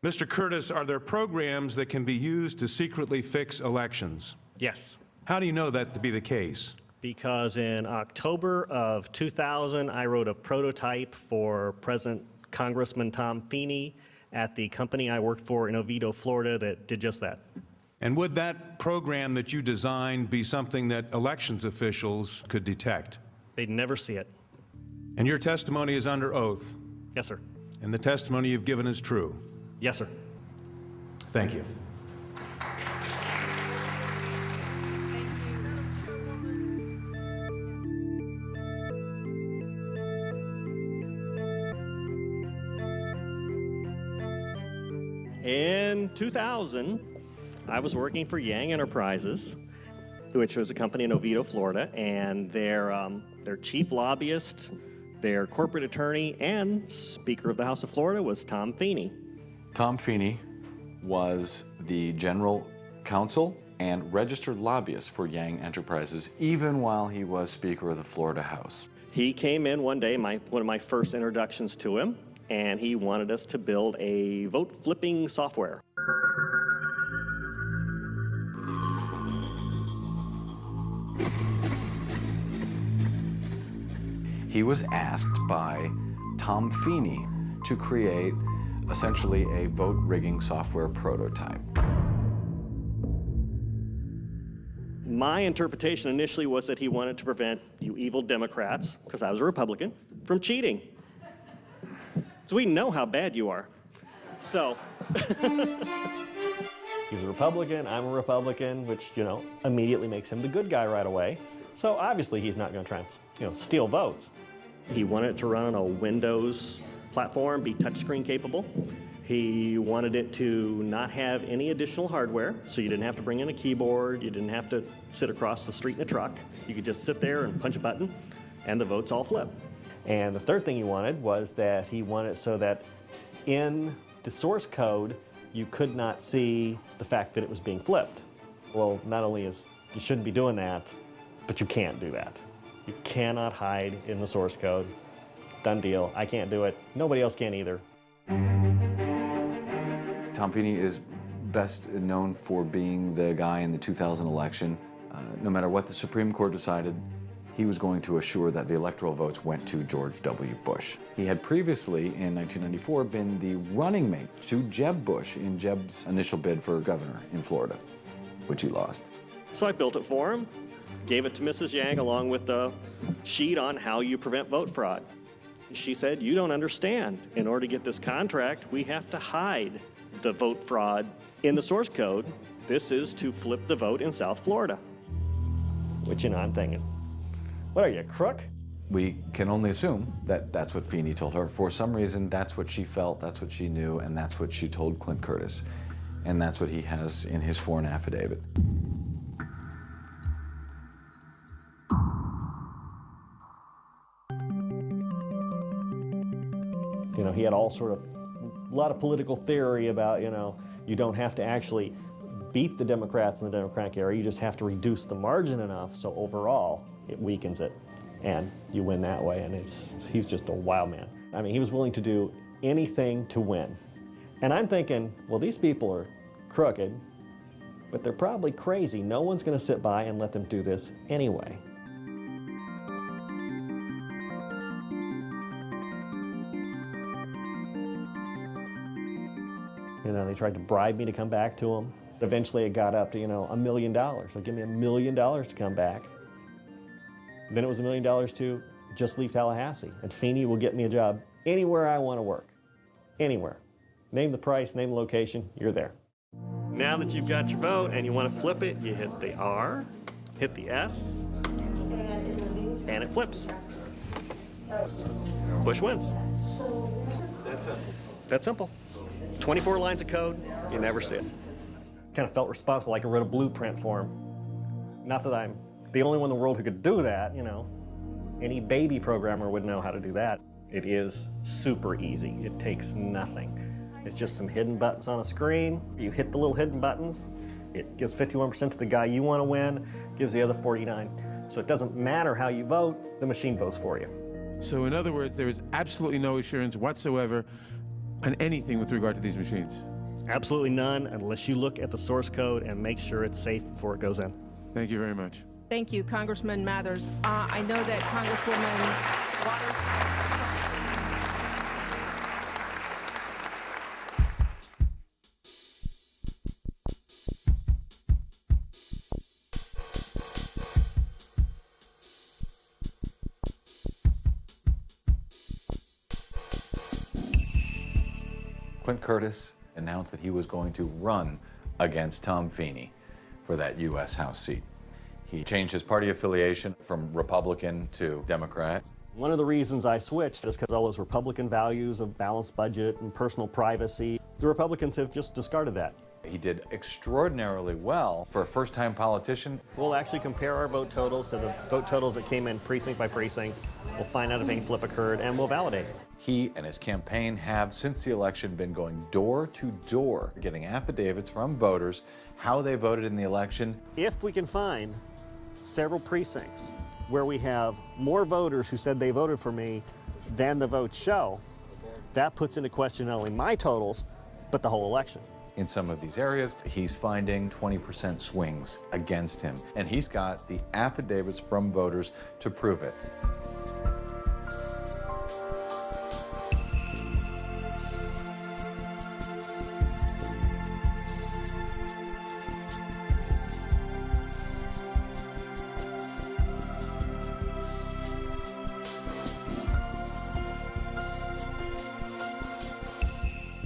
Mr. Curtis, are there programs that can be used to secretly fix elections? Yes. How do you know that to be the case? Because in October of 2000, I wrote a prototype for President Congressman Tom Feeney at the company I worked for in Oviedo, Florida, that did just that. And would that program that you designed be something that elections officials could detect? They'd never see it. And your testimony is under oath? Yes, sir. And the testimony you've given is true? Yes, sir. Thank you. In 2000, I was working for Yang Enterprises, which was a company in Oviedo, Florida, and their chief lobbyist, their corporate attorney, and Speaker of the House of Florida was Tom Feeney. Tom Feeney was the general counsel and registered lobbyist for Yang Enterprises, even while he was Speaker of the Florida House. He came in one day, one of my first introductions to him, and he wanted us to build a vote flipping software. He was asked by Tom Feeney to create essentially a vote rigging software prototype. My interpretation initially was that he wanted to prevent you evil Democrats, because I was a Republican, from cheating. So we know how bad you are. So, he's a Republican, I'm a Republican, which, immediately makes him the good guy right away. So obviously he's not going to try and, steal votes. He wanted it to run on a Windows platform, be touchscreen capable. He wanted it to not have any additional hardware, so you didn't have to bring in a keyboard, you didn't have to sit across the street in a truck. You could just sit there and punch a button, and the votes all flip. And the third thing he wanted was that he wanted so that in the source code, you could not see the fact that it was being flipped. Well, not only you shouldn't be doing that, but you can't do that. You cannot hide in the source code. Done deal. I can't do it. Nobody else can either. Tom Feeney is best known for being the guy in the 2000 election. No matter what the Supreme Court decided, he was going to assure that the electoral votes went to George W. Bush. He had previously, in 1994, been the running mate to Jeb Bush in Jeb's initial bid for governor in Florida, which he lost. So I built it for him, gave it to Mrs. Yang along with the sheet on how you prevent vote fraud. She said, "You don't understand. In order to get this contract, we have to hide the vote fraud in the source code. This is to flip the vote in South Florida." Which, I'm thinking, what are you, a crook? We can only assume that that's what Feeney told her. For some reason, that's what she felt, that's what she knew, and that's what she told Clint Curtis. And that's what he has in his sworn affidavit. He had a lot of political theory about, you don't have to actually beat the Democrats in the Democratic area, you just have to reduce the margin enough so overall it weakens it, and you win that way, and he's just a wild man. He was willing to do anything to win. And I'm thinking, well, these people are crooked, but they're probably crazy. No one's going to sit by and let them do this anyway. They tried to bribe me to come back to them. Eventually it got up to, $1 million. So give me $1 million to come back. Then it was $1 million to just leave Tallahassee. And Feeney will get me a job anywhere I want to work. Anywhere. Name the price, name the location, you're there. Now that you've got your vote and you want to flip it, you hit the R, hit the S, and it flips. Bush wins. That's simple. That's simple. 24 lines of code, you never see it. Kind of felt responsible, like I wrote a blueprint for him. Not that I'm the only one in the world who could do that, you know. Any baby programmer would know how to do that. It is super easy. It takes nothing. It's just some hidden buttons on a screen. You hit the little hidden buttons. It gives 51% to the guy you want to win, gives the other 49. So it doesn't matter how you vote, the machine votes for you. So in other words, there is absolutely no assurance whatsoever on anything with regard to these machines? Absolutely none, unless you look at the source code and make sure it's safe before it goes in. Thank you very much. Thank you, Congressman Mathers. I know that Congresswoman Waters has... Clint Curtis announced that he was going to run against Tom Feeney for that U.S. House seat. He changed his party affiliation from Republican to Democrat. One of the reasons I switched is because all those Republican values of balanced budget and personal privacy, the Republicans have just discarded that. He did extraordinarily well for a first-time politician. We'll actually compare our vote totals to the vote totals that came in precinct by precinct. We'll find out if any flip occurred, and we'll validate it. He and his campaign have, since the election, been going door to door, getting affidavits from voters, how they voted in the election. If we can find several precincts where we have more voters who said they voted for me than the votes show, that puts into question not only my totals, but the whole election. In some of these areas, he's finding 20% swings against him, and he's got the affidavits from voters to prove it.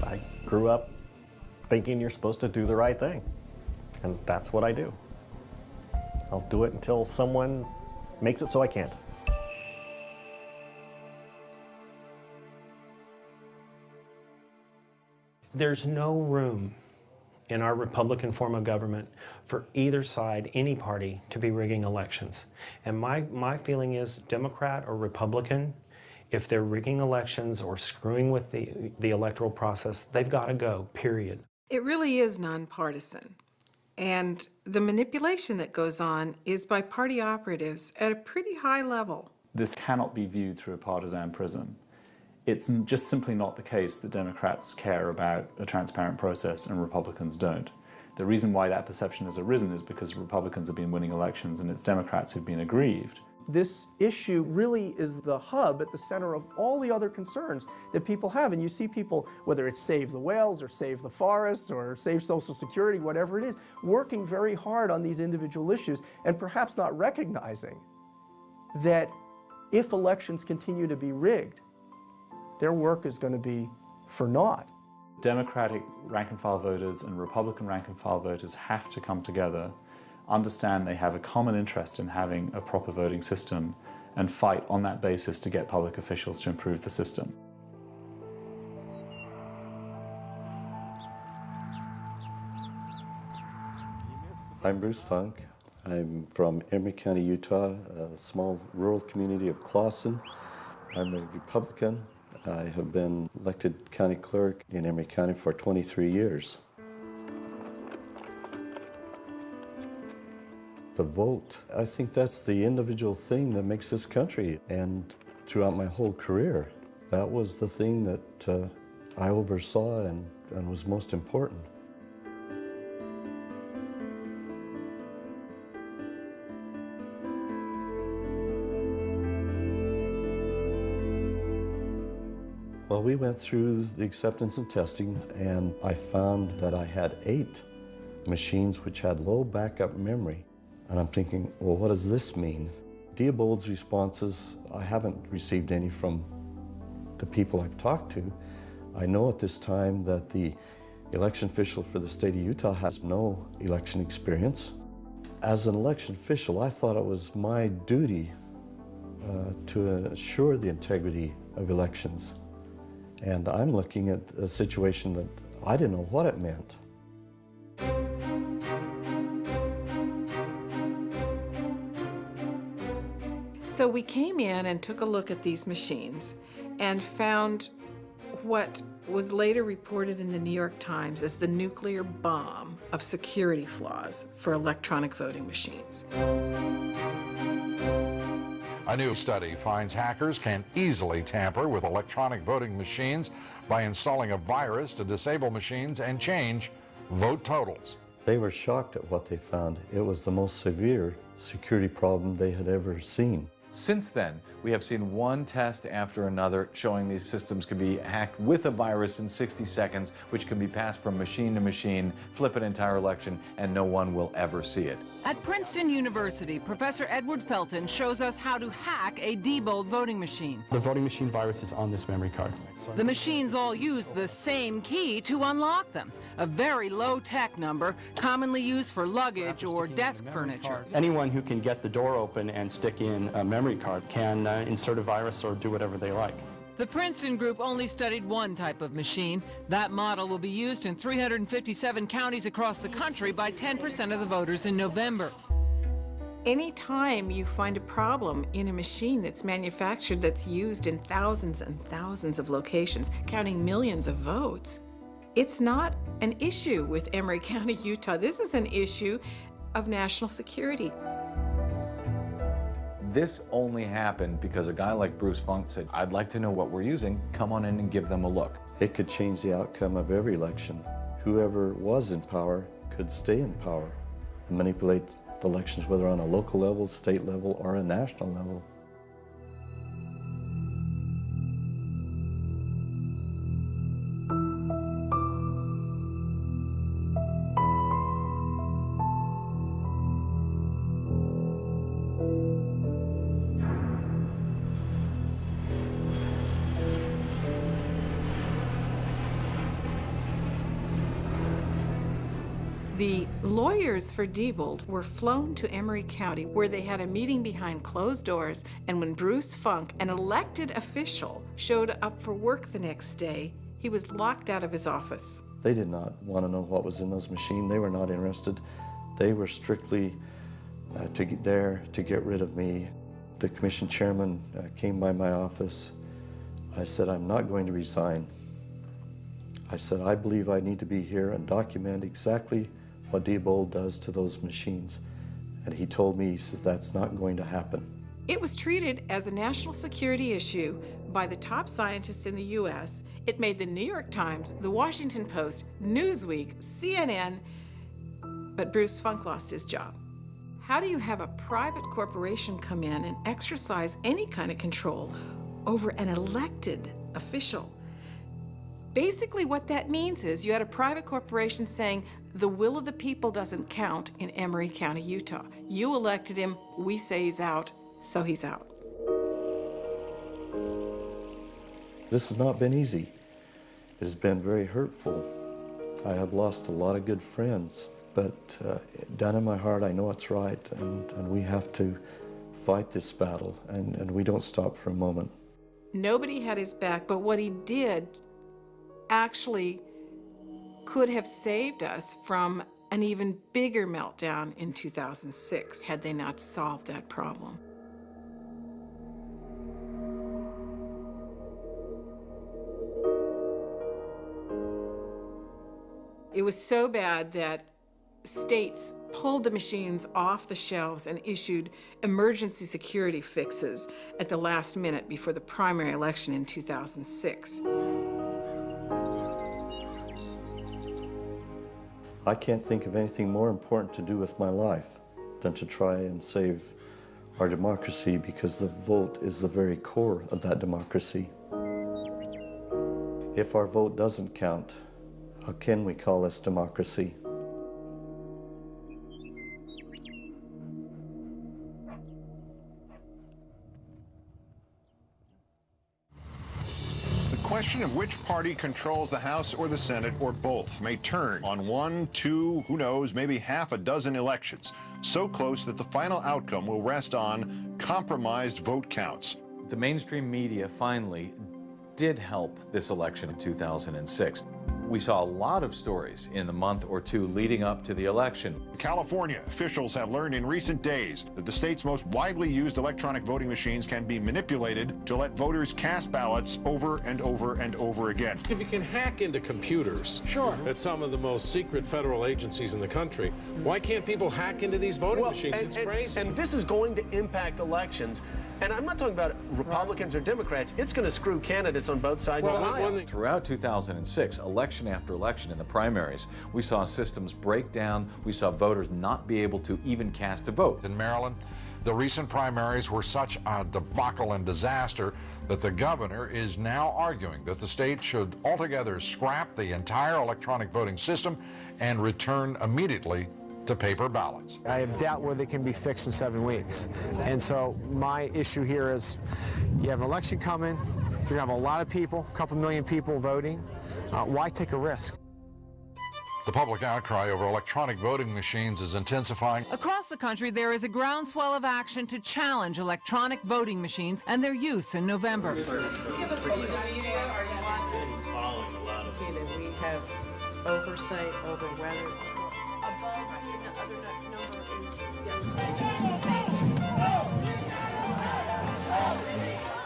I grew up thinking you're supposed to do the right thing, and that's what I do. I'll do it until someone makes it so I can't. There's no room in our Republican form of government for either side, any party, to be rigging elections. And my feeling is Democrat or Republican, if they're rigging elections or screwing with the electoral process, they've got to go, period. It really is nonpartisan. And the manipulation that goes on is by party operatives at a pretty high level. This cannot be viewed through a partisan prism. It's just simply not the case that Democrats care about a transparent process and Republicans don't. The reason why that perception has arisen is because Republicans have been winning elections and it's Democrats who've been aggrieved. This issue really is the hub at the center of all the other concerns that people have. And you see people, whether it's Save the Whales or Save the Forests or Save Social Security, whatever it is, working very hard on these individual issues and perhaps not recognizing that if elections continue to be rigged, their work is going to be for naught. Democratic rank-and-file voters and Republican rank-and-file voters have to come together, understand they have a common interest in having a proper voting system, and fight on that basis to get public officials to improve the system. I'm Bruce Funk. I'm from Emmy County, Utah, a small rural community of Clawson. I'm a Republican. I have been elected county clerk in Emmy County for 23 years. The vote, I think that's the individual thing that makes this country. And throughout my whole career, that was the thing that I oversaw and was most important. Well, we went through the acceptance and testing, and I found that I had 8 machines which had low backup memory. And I'm thinking, well, what does this mean? Diebold's responses, I haven't received any from the people I've talked to, I know at this time that the election official for the state of Utah has no election experience. As an election official, I thought it was my duty to assure the integrity of elections. And I'm looking at a situation that I didn't know what it meant. So we came in and took a look at these machines and found what was later reported in the New York Times as the nuclear bomb of security flaws for electronic voting machines. A new study finds hackers can easily tamper with electronic voting machines by installing a virus to disable machines and change vote totals. They were shocked at what they found. It was the most severe security problem they had ever seen. Since then, we have seen one test after another showing these systems can be hacked with a virus in 60 seconds, which can be passed from machine to machine, flip an entire election, and no one will ever see it. At Princeton University, Professor Edward Felton shows us how to hack a Diebold voting machine. The voting machine virus is on this memory card. The machines all use the same key to unlock them, a very low-tech number commonly used for luggage or desk furniture. Anyone who can get the door open and stick in a memory card can insert a virus or do whatever they like. The Princeton group only studied one type of machine. That model will be used in 357 counties across the country by 10% of the voters in November. Anytime you find a problem in a machine that's manufactured, that's used in thousands and thousands of locations, counting millions of votes, it's not an issue with Emery County, Utah. This is an issue of national security. This only happened because a guy like Bruce Funk said, I'd like to know what we're using, come on in and give them a look. It could change the outcome of every election. Whoever was in power could stay in power and manipulate the elections, whether on a local level, state level, or a national level. The lawyers for Diebold were flown to Emery County, where they had a meeting behind closed doors, and when Bruce Funk, an elected official, showed up for work the next day, he was locked out of his office. They did not want to know what was in those machines. They were not interested. They were strictly there to get rid of me. The commission chairman came by my office. I said, I'm not going to resign. I said, I believe I need to be here and document exactly what Diebold does to those machines. And he told me, he says, that's not going to happen. It was treated as a national security issue by the top scientists in the U.S. It made the New York Times, the Washington Post, Newsweek, CNN, but Bruce Funk lost his job. How do you have a private corporation come in and exercise any kind of control over an elected official? Basically what that means is you had a private corporation saying the will of the people doesn't count in Emery County, Utah. You elected him, we say he's out, so he's out. This has not been easy. It has been very hurtful. I have lost a lot of good friends, but down in my heart I know it's right, and we have to fight this battle, and we don't stop for a moment. Nobody had his back, but what he did actually could have saved us from an even bigger meltdown in 2006 had they not solved that problem. It was so bad that states pulled the machines off the shelves and issued emergency security fixes at the last minute before the primary election in 2006. I can't think of anything more important to do with my life than to try and save our democracy, because the vote is the very core of that democracy. If our vote doesn't count, how can we call this democracy? The question of which party controls the House or the Senate or both may turn on 1, 2, who knows, maybe half a dozen elections, so close that the final outcome will rest on compromised vote counts. The mainstream media finally did help this election in 2006. We saw a lot of stories in the month or two leading up to the election. California officials have learned in recent days that the state's most widely used electronic voting machines can be manipulated to let voters cast ballots over and over and over again. If you can hack into computers at some of the most secret federal agencies in the country, why can't people hack into these voting machines? It's crazy. And this is going to impact elections. And I'm not talking about Republicans or Democrats. It's going to screw candidates on both sides of the aisle. Throughout 2006, election after election in the primaries, we saw systems break down. We saw voters not be able to even cast a vote. In Maryland, the recent primaries were such a debacle and disaster that the governor is now arguing that the state should altogether scrap the entire electronic voting system and return immediately to paper ballots. I have doubt whether they can be fixed in 7 weeks. And so my issue here is you have an election coming, you're going to have a lot of people, a couple million people voting. Why take a risk? The public outcry over electronic voting machines is intensifying. Across the country, there is a groundswell of action to challenge electronic voting machines and their use in November. We have oversight over whether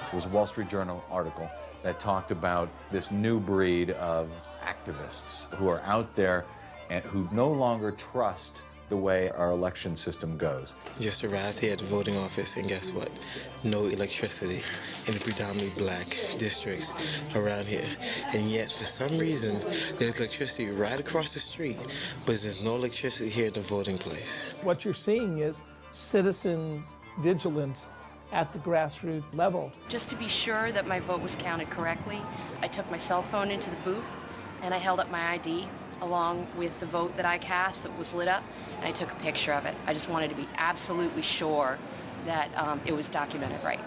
It was a Wall Street Journal article that talked about this new breed of activists who are out there and who no longer trust the way our election system goes. Just arrived here at the voting office, and guess what? No electricity in the predominantly black districts around here. And yet, for some reason, there's electricity right across the street, but there's no electricity here at the voting place. What you're seeing is citizens' vigilance at the grassroots level. Just to be sure that my vote was counted correctly, I took my cell phone into the booth and I held up my ID along with the vote that I cast that was lit up, and I took a picture of it. I just wanted to be absolutely sure that it was documented right.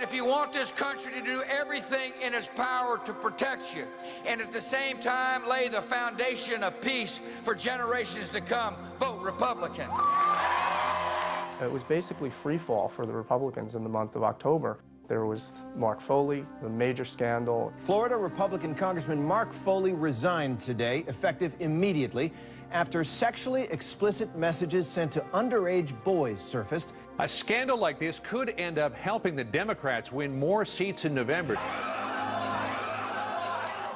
If you want this country to do everything in its power to protect you, and at the same time lay the foundation of peace for generations to come, vote Republican. It was basically free fall for the Republicans in the month of October. There was Mark Foley, the major scandal. Florida Republican Congressman Mark Foley resigned today, effective immediately, after sexually explicit messages sent to underage boys surfaced. A scandal like this could end up helping the Democrats win more seats in November.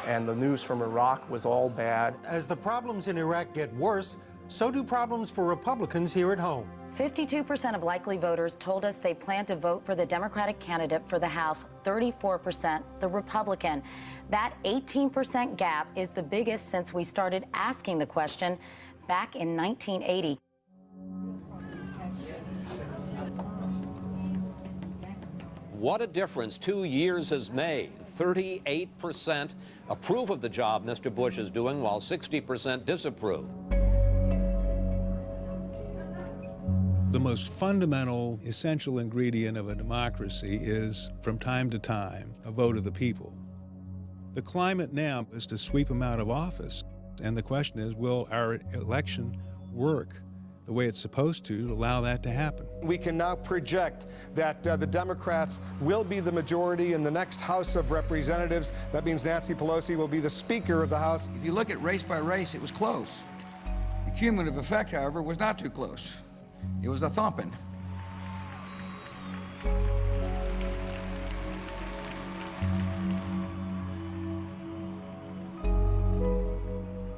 And the news from Iraq was all bad. As the problems in Iraq get worse, so do problems for Republicans here at home. 52% of likely voters told us they plan to vote for the Democratic candidate for the House, 34% the Republican. That 18% gap is the biggest since we started asking the question back in 1980. What a difference 2 years has made. 38% approve of the job Mr. Bush is doing, while 60% disapprove. The most fundamental, essential ingredient of a democracy is, from time to time, a vote of the people. The climate now is to sweep them out of office. And the question is, will our election work the way it's supposed to allow that to happen? We can now project that the Democrats will be the majority in the next House of Representatives. That means Nancy Pelosi will be the Speaker of the House. If you look at race by race, it was close. The cumulative effect, however, was not too close. It was a thumping.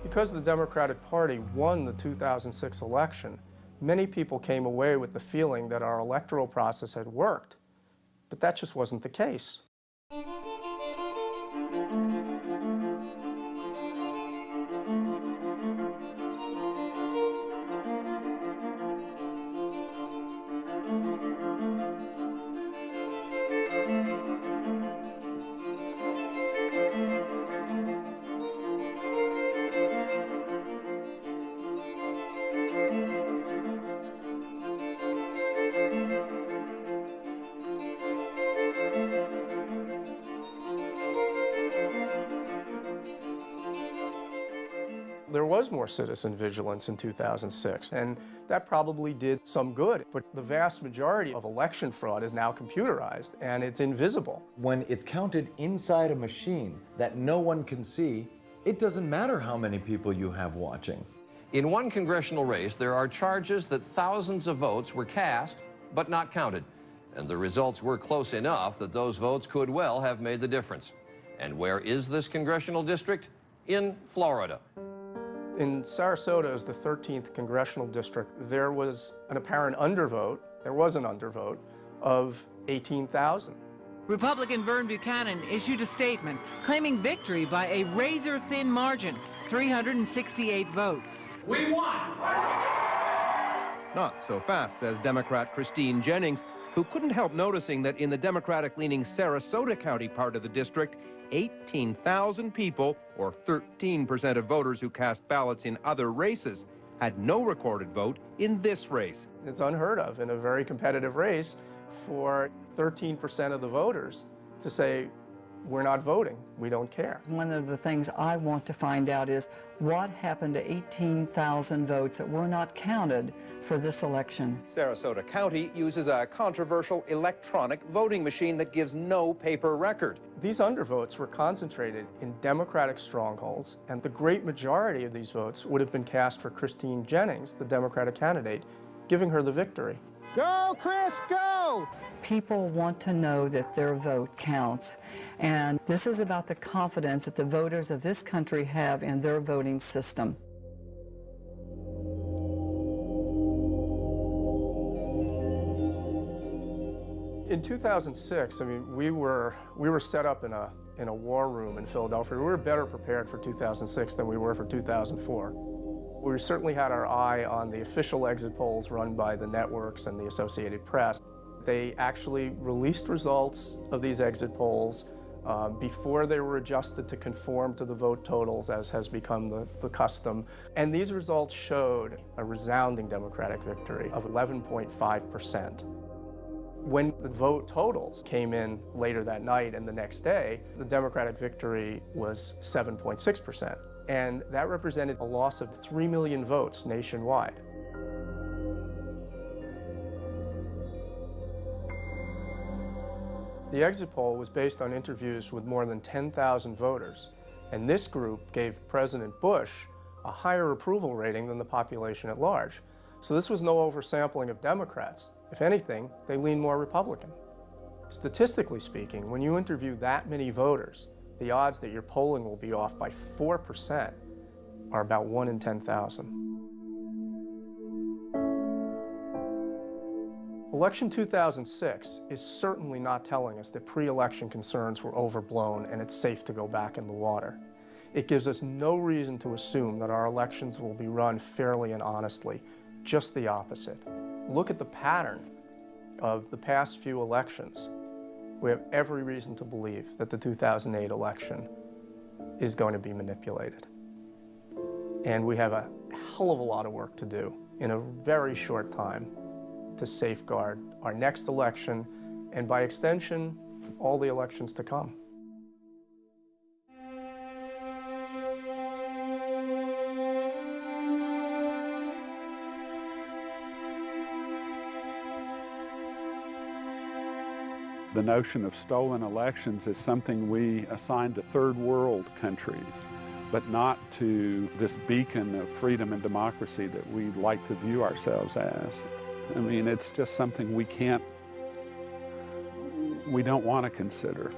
Because the Democratic Party won the 2006 election, many people came away with the feeling that our electoral process had worked. But that just wasn't the case. There was more citizen vigilance in 2006, and that probably did some good. But the vast majority of election fraud is now computerized, and it's invisible. When it's counted inside a machine that no one can see, it doesn't matter how many people you have watching. In one congressional race, there are charges that thousands of votes were cast but not counted. And the results were close enough that those votes could well have made the difference. And where is this congressional district? In Florida. In Sarasota, as the 13th congressional district, there was an apparent undervote, there was an undervote, of 18,000. Republican Vern Buchanan issued a statement claiming victory by a razor-thin margin, 368 votes. We won! Not so fast, says Democrat Christine Jennings, who couldn't help noticing that in the Democratic-leaning Sarasota County part of the district, 18,000 people, or 13% of voters who cast ballots in other races, had no recorded vote in this race. It's unheard of in a very competitive race for 13% of the voters to say, we're not voting, we don't care. One of the things I want to find out is what happened to 18,000 votes that were not counted for this election. Sarasota County uses a controversial electronic voting machine that gives no paper record. These undervotes were concentrated in Democratic strongholds, and the great majority of these votes would have been cast for Christine Jennings, the Democratic candidate, giving her the victory. Go, Chris, go! People want to know that their vote counts, and this is about the confidence that the voters of this country have in their voting system. In 2006, I mean, we were set up in a war room in Philadelphia. We were better prepared for 2006 than we were for 2004. We certainly had our eye on the official exit polls run by the networks and the Associated Press. They actually released results of these exit polls before they were adjusted to conform to the vote totals, as has become the custom. And these results showed a resounding Democratic victory of 11.5%. When the vote totals came in later that night and the next day, the Democratic victory was 7.6%. And that represented a loss of 3 million votes nationwide. The exit poll was based on interviews with more than 10,000 voters, and this group gave President Bush a higher approval rating than the population at large. So this was no oversampling of Democrats. If anything, they lean more Republican. Statistically speaking, when you interview that many voters, the odds that your polling will be off by 4% are about 1 in 10,000. Election 2006 is certainly not telling us that pre-election concerns were overblown and it's safe to go back in the water. It gives us no reason to assume that our elections will be run fairly and honestly, just the opposite. Look at the pattern of the past few elections. We have every reason to believe that the 2008 election is going to be manipulated. And we have a hell of a lot of work to do in a very short time to safeguard our next election, and by extension, all the elections to come. The notion of stolen elections is something we assign to third world countries, but not to this beacon of freedom and democracy that we like to view ourselves as. I mean, it's just something we don't want to consider.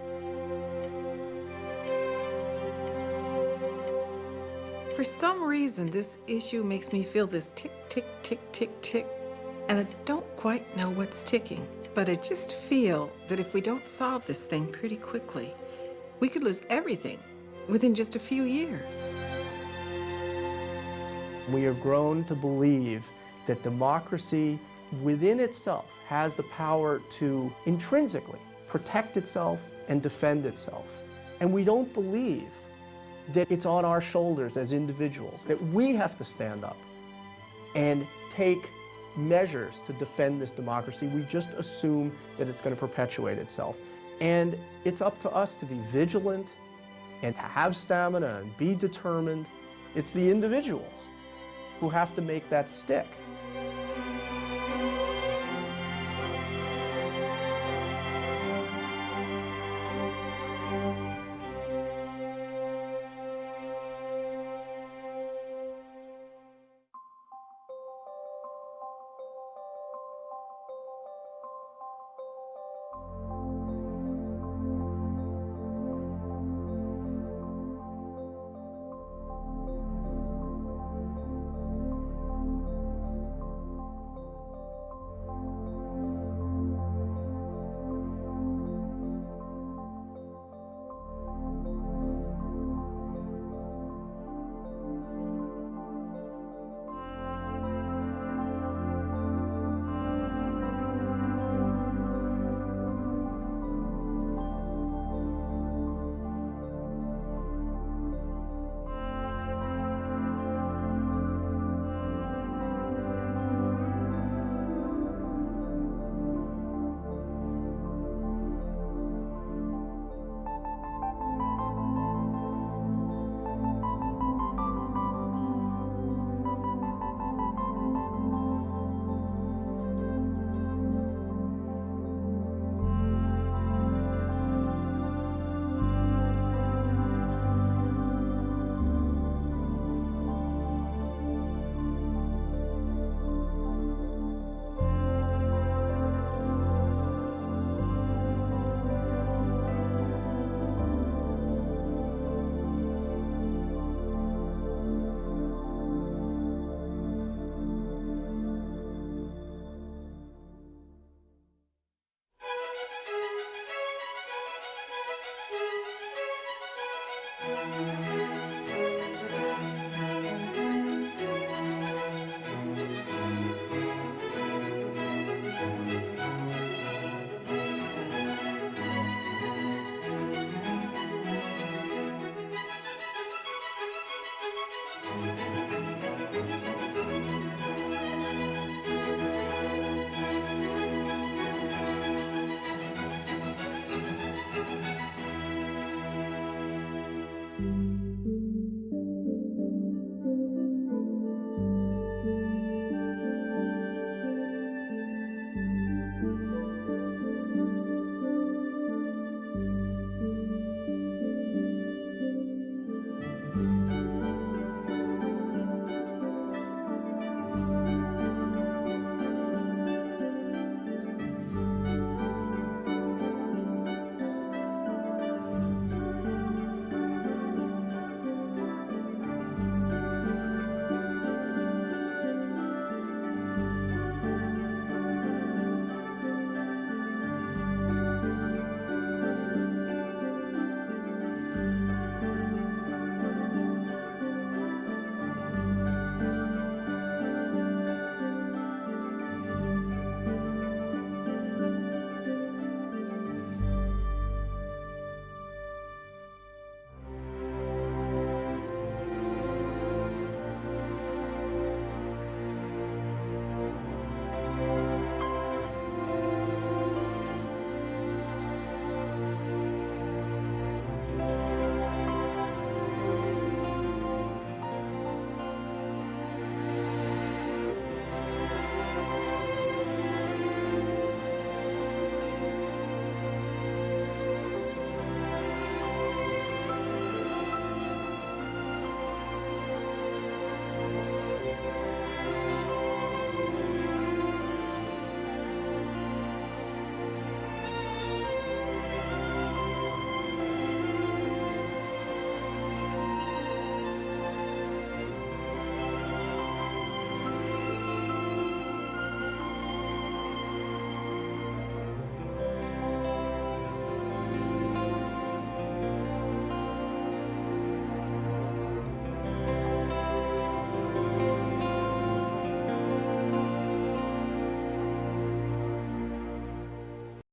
For some reason, this issue makes me feel this tick, tick, tick, tick, tick, and I don't quite know what's ticking. But I just feel that if we don't solve this thing pretty quickly, we could lose everything within just a few years. We have grown to believe that democracy within itself has the power to intrinsically protect itself and defend itself. And we don't believe that it's on our shoulders as individuals, that we have to stand up and take measures to defend this democracy. We just assume that it's going to perpetuate itself. And it's up to us to be vigilant and to have stamina and be determined It's the individuals who have to make that stick.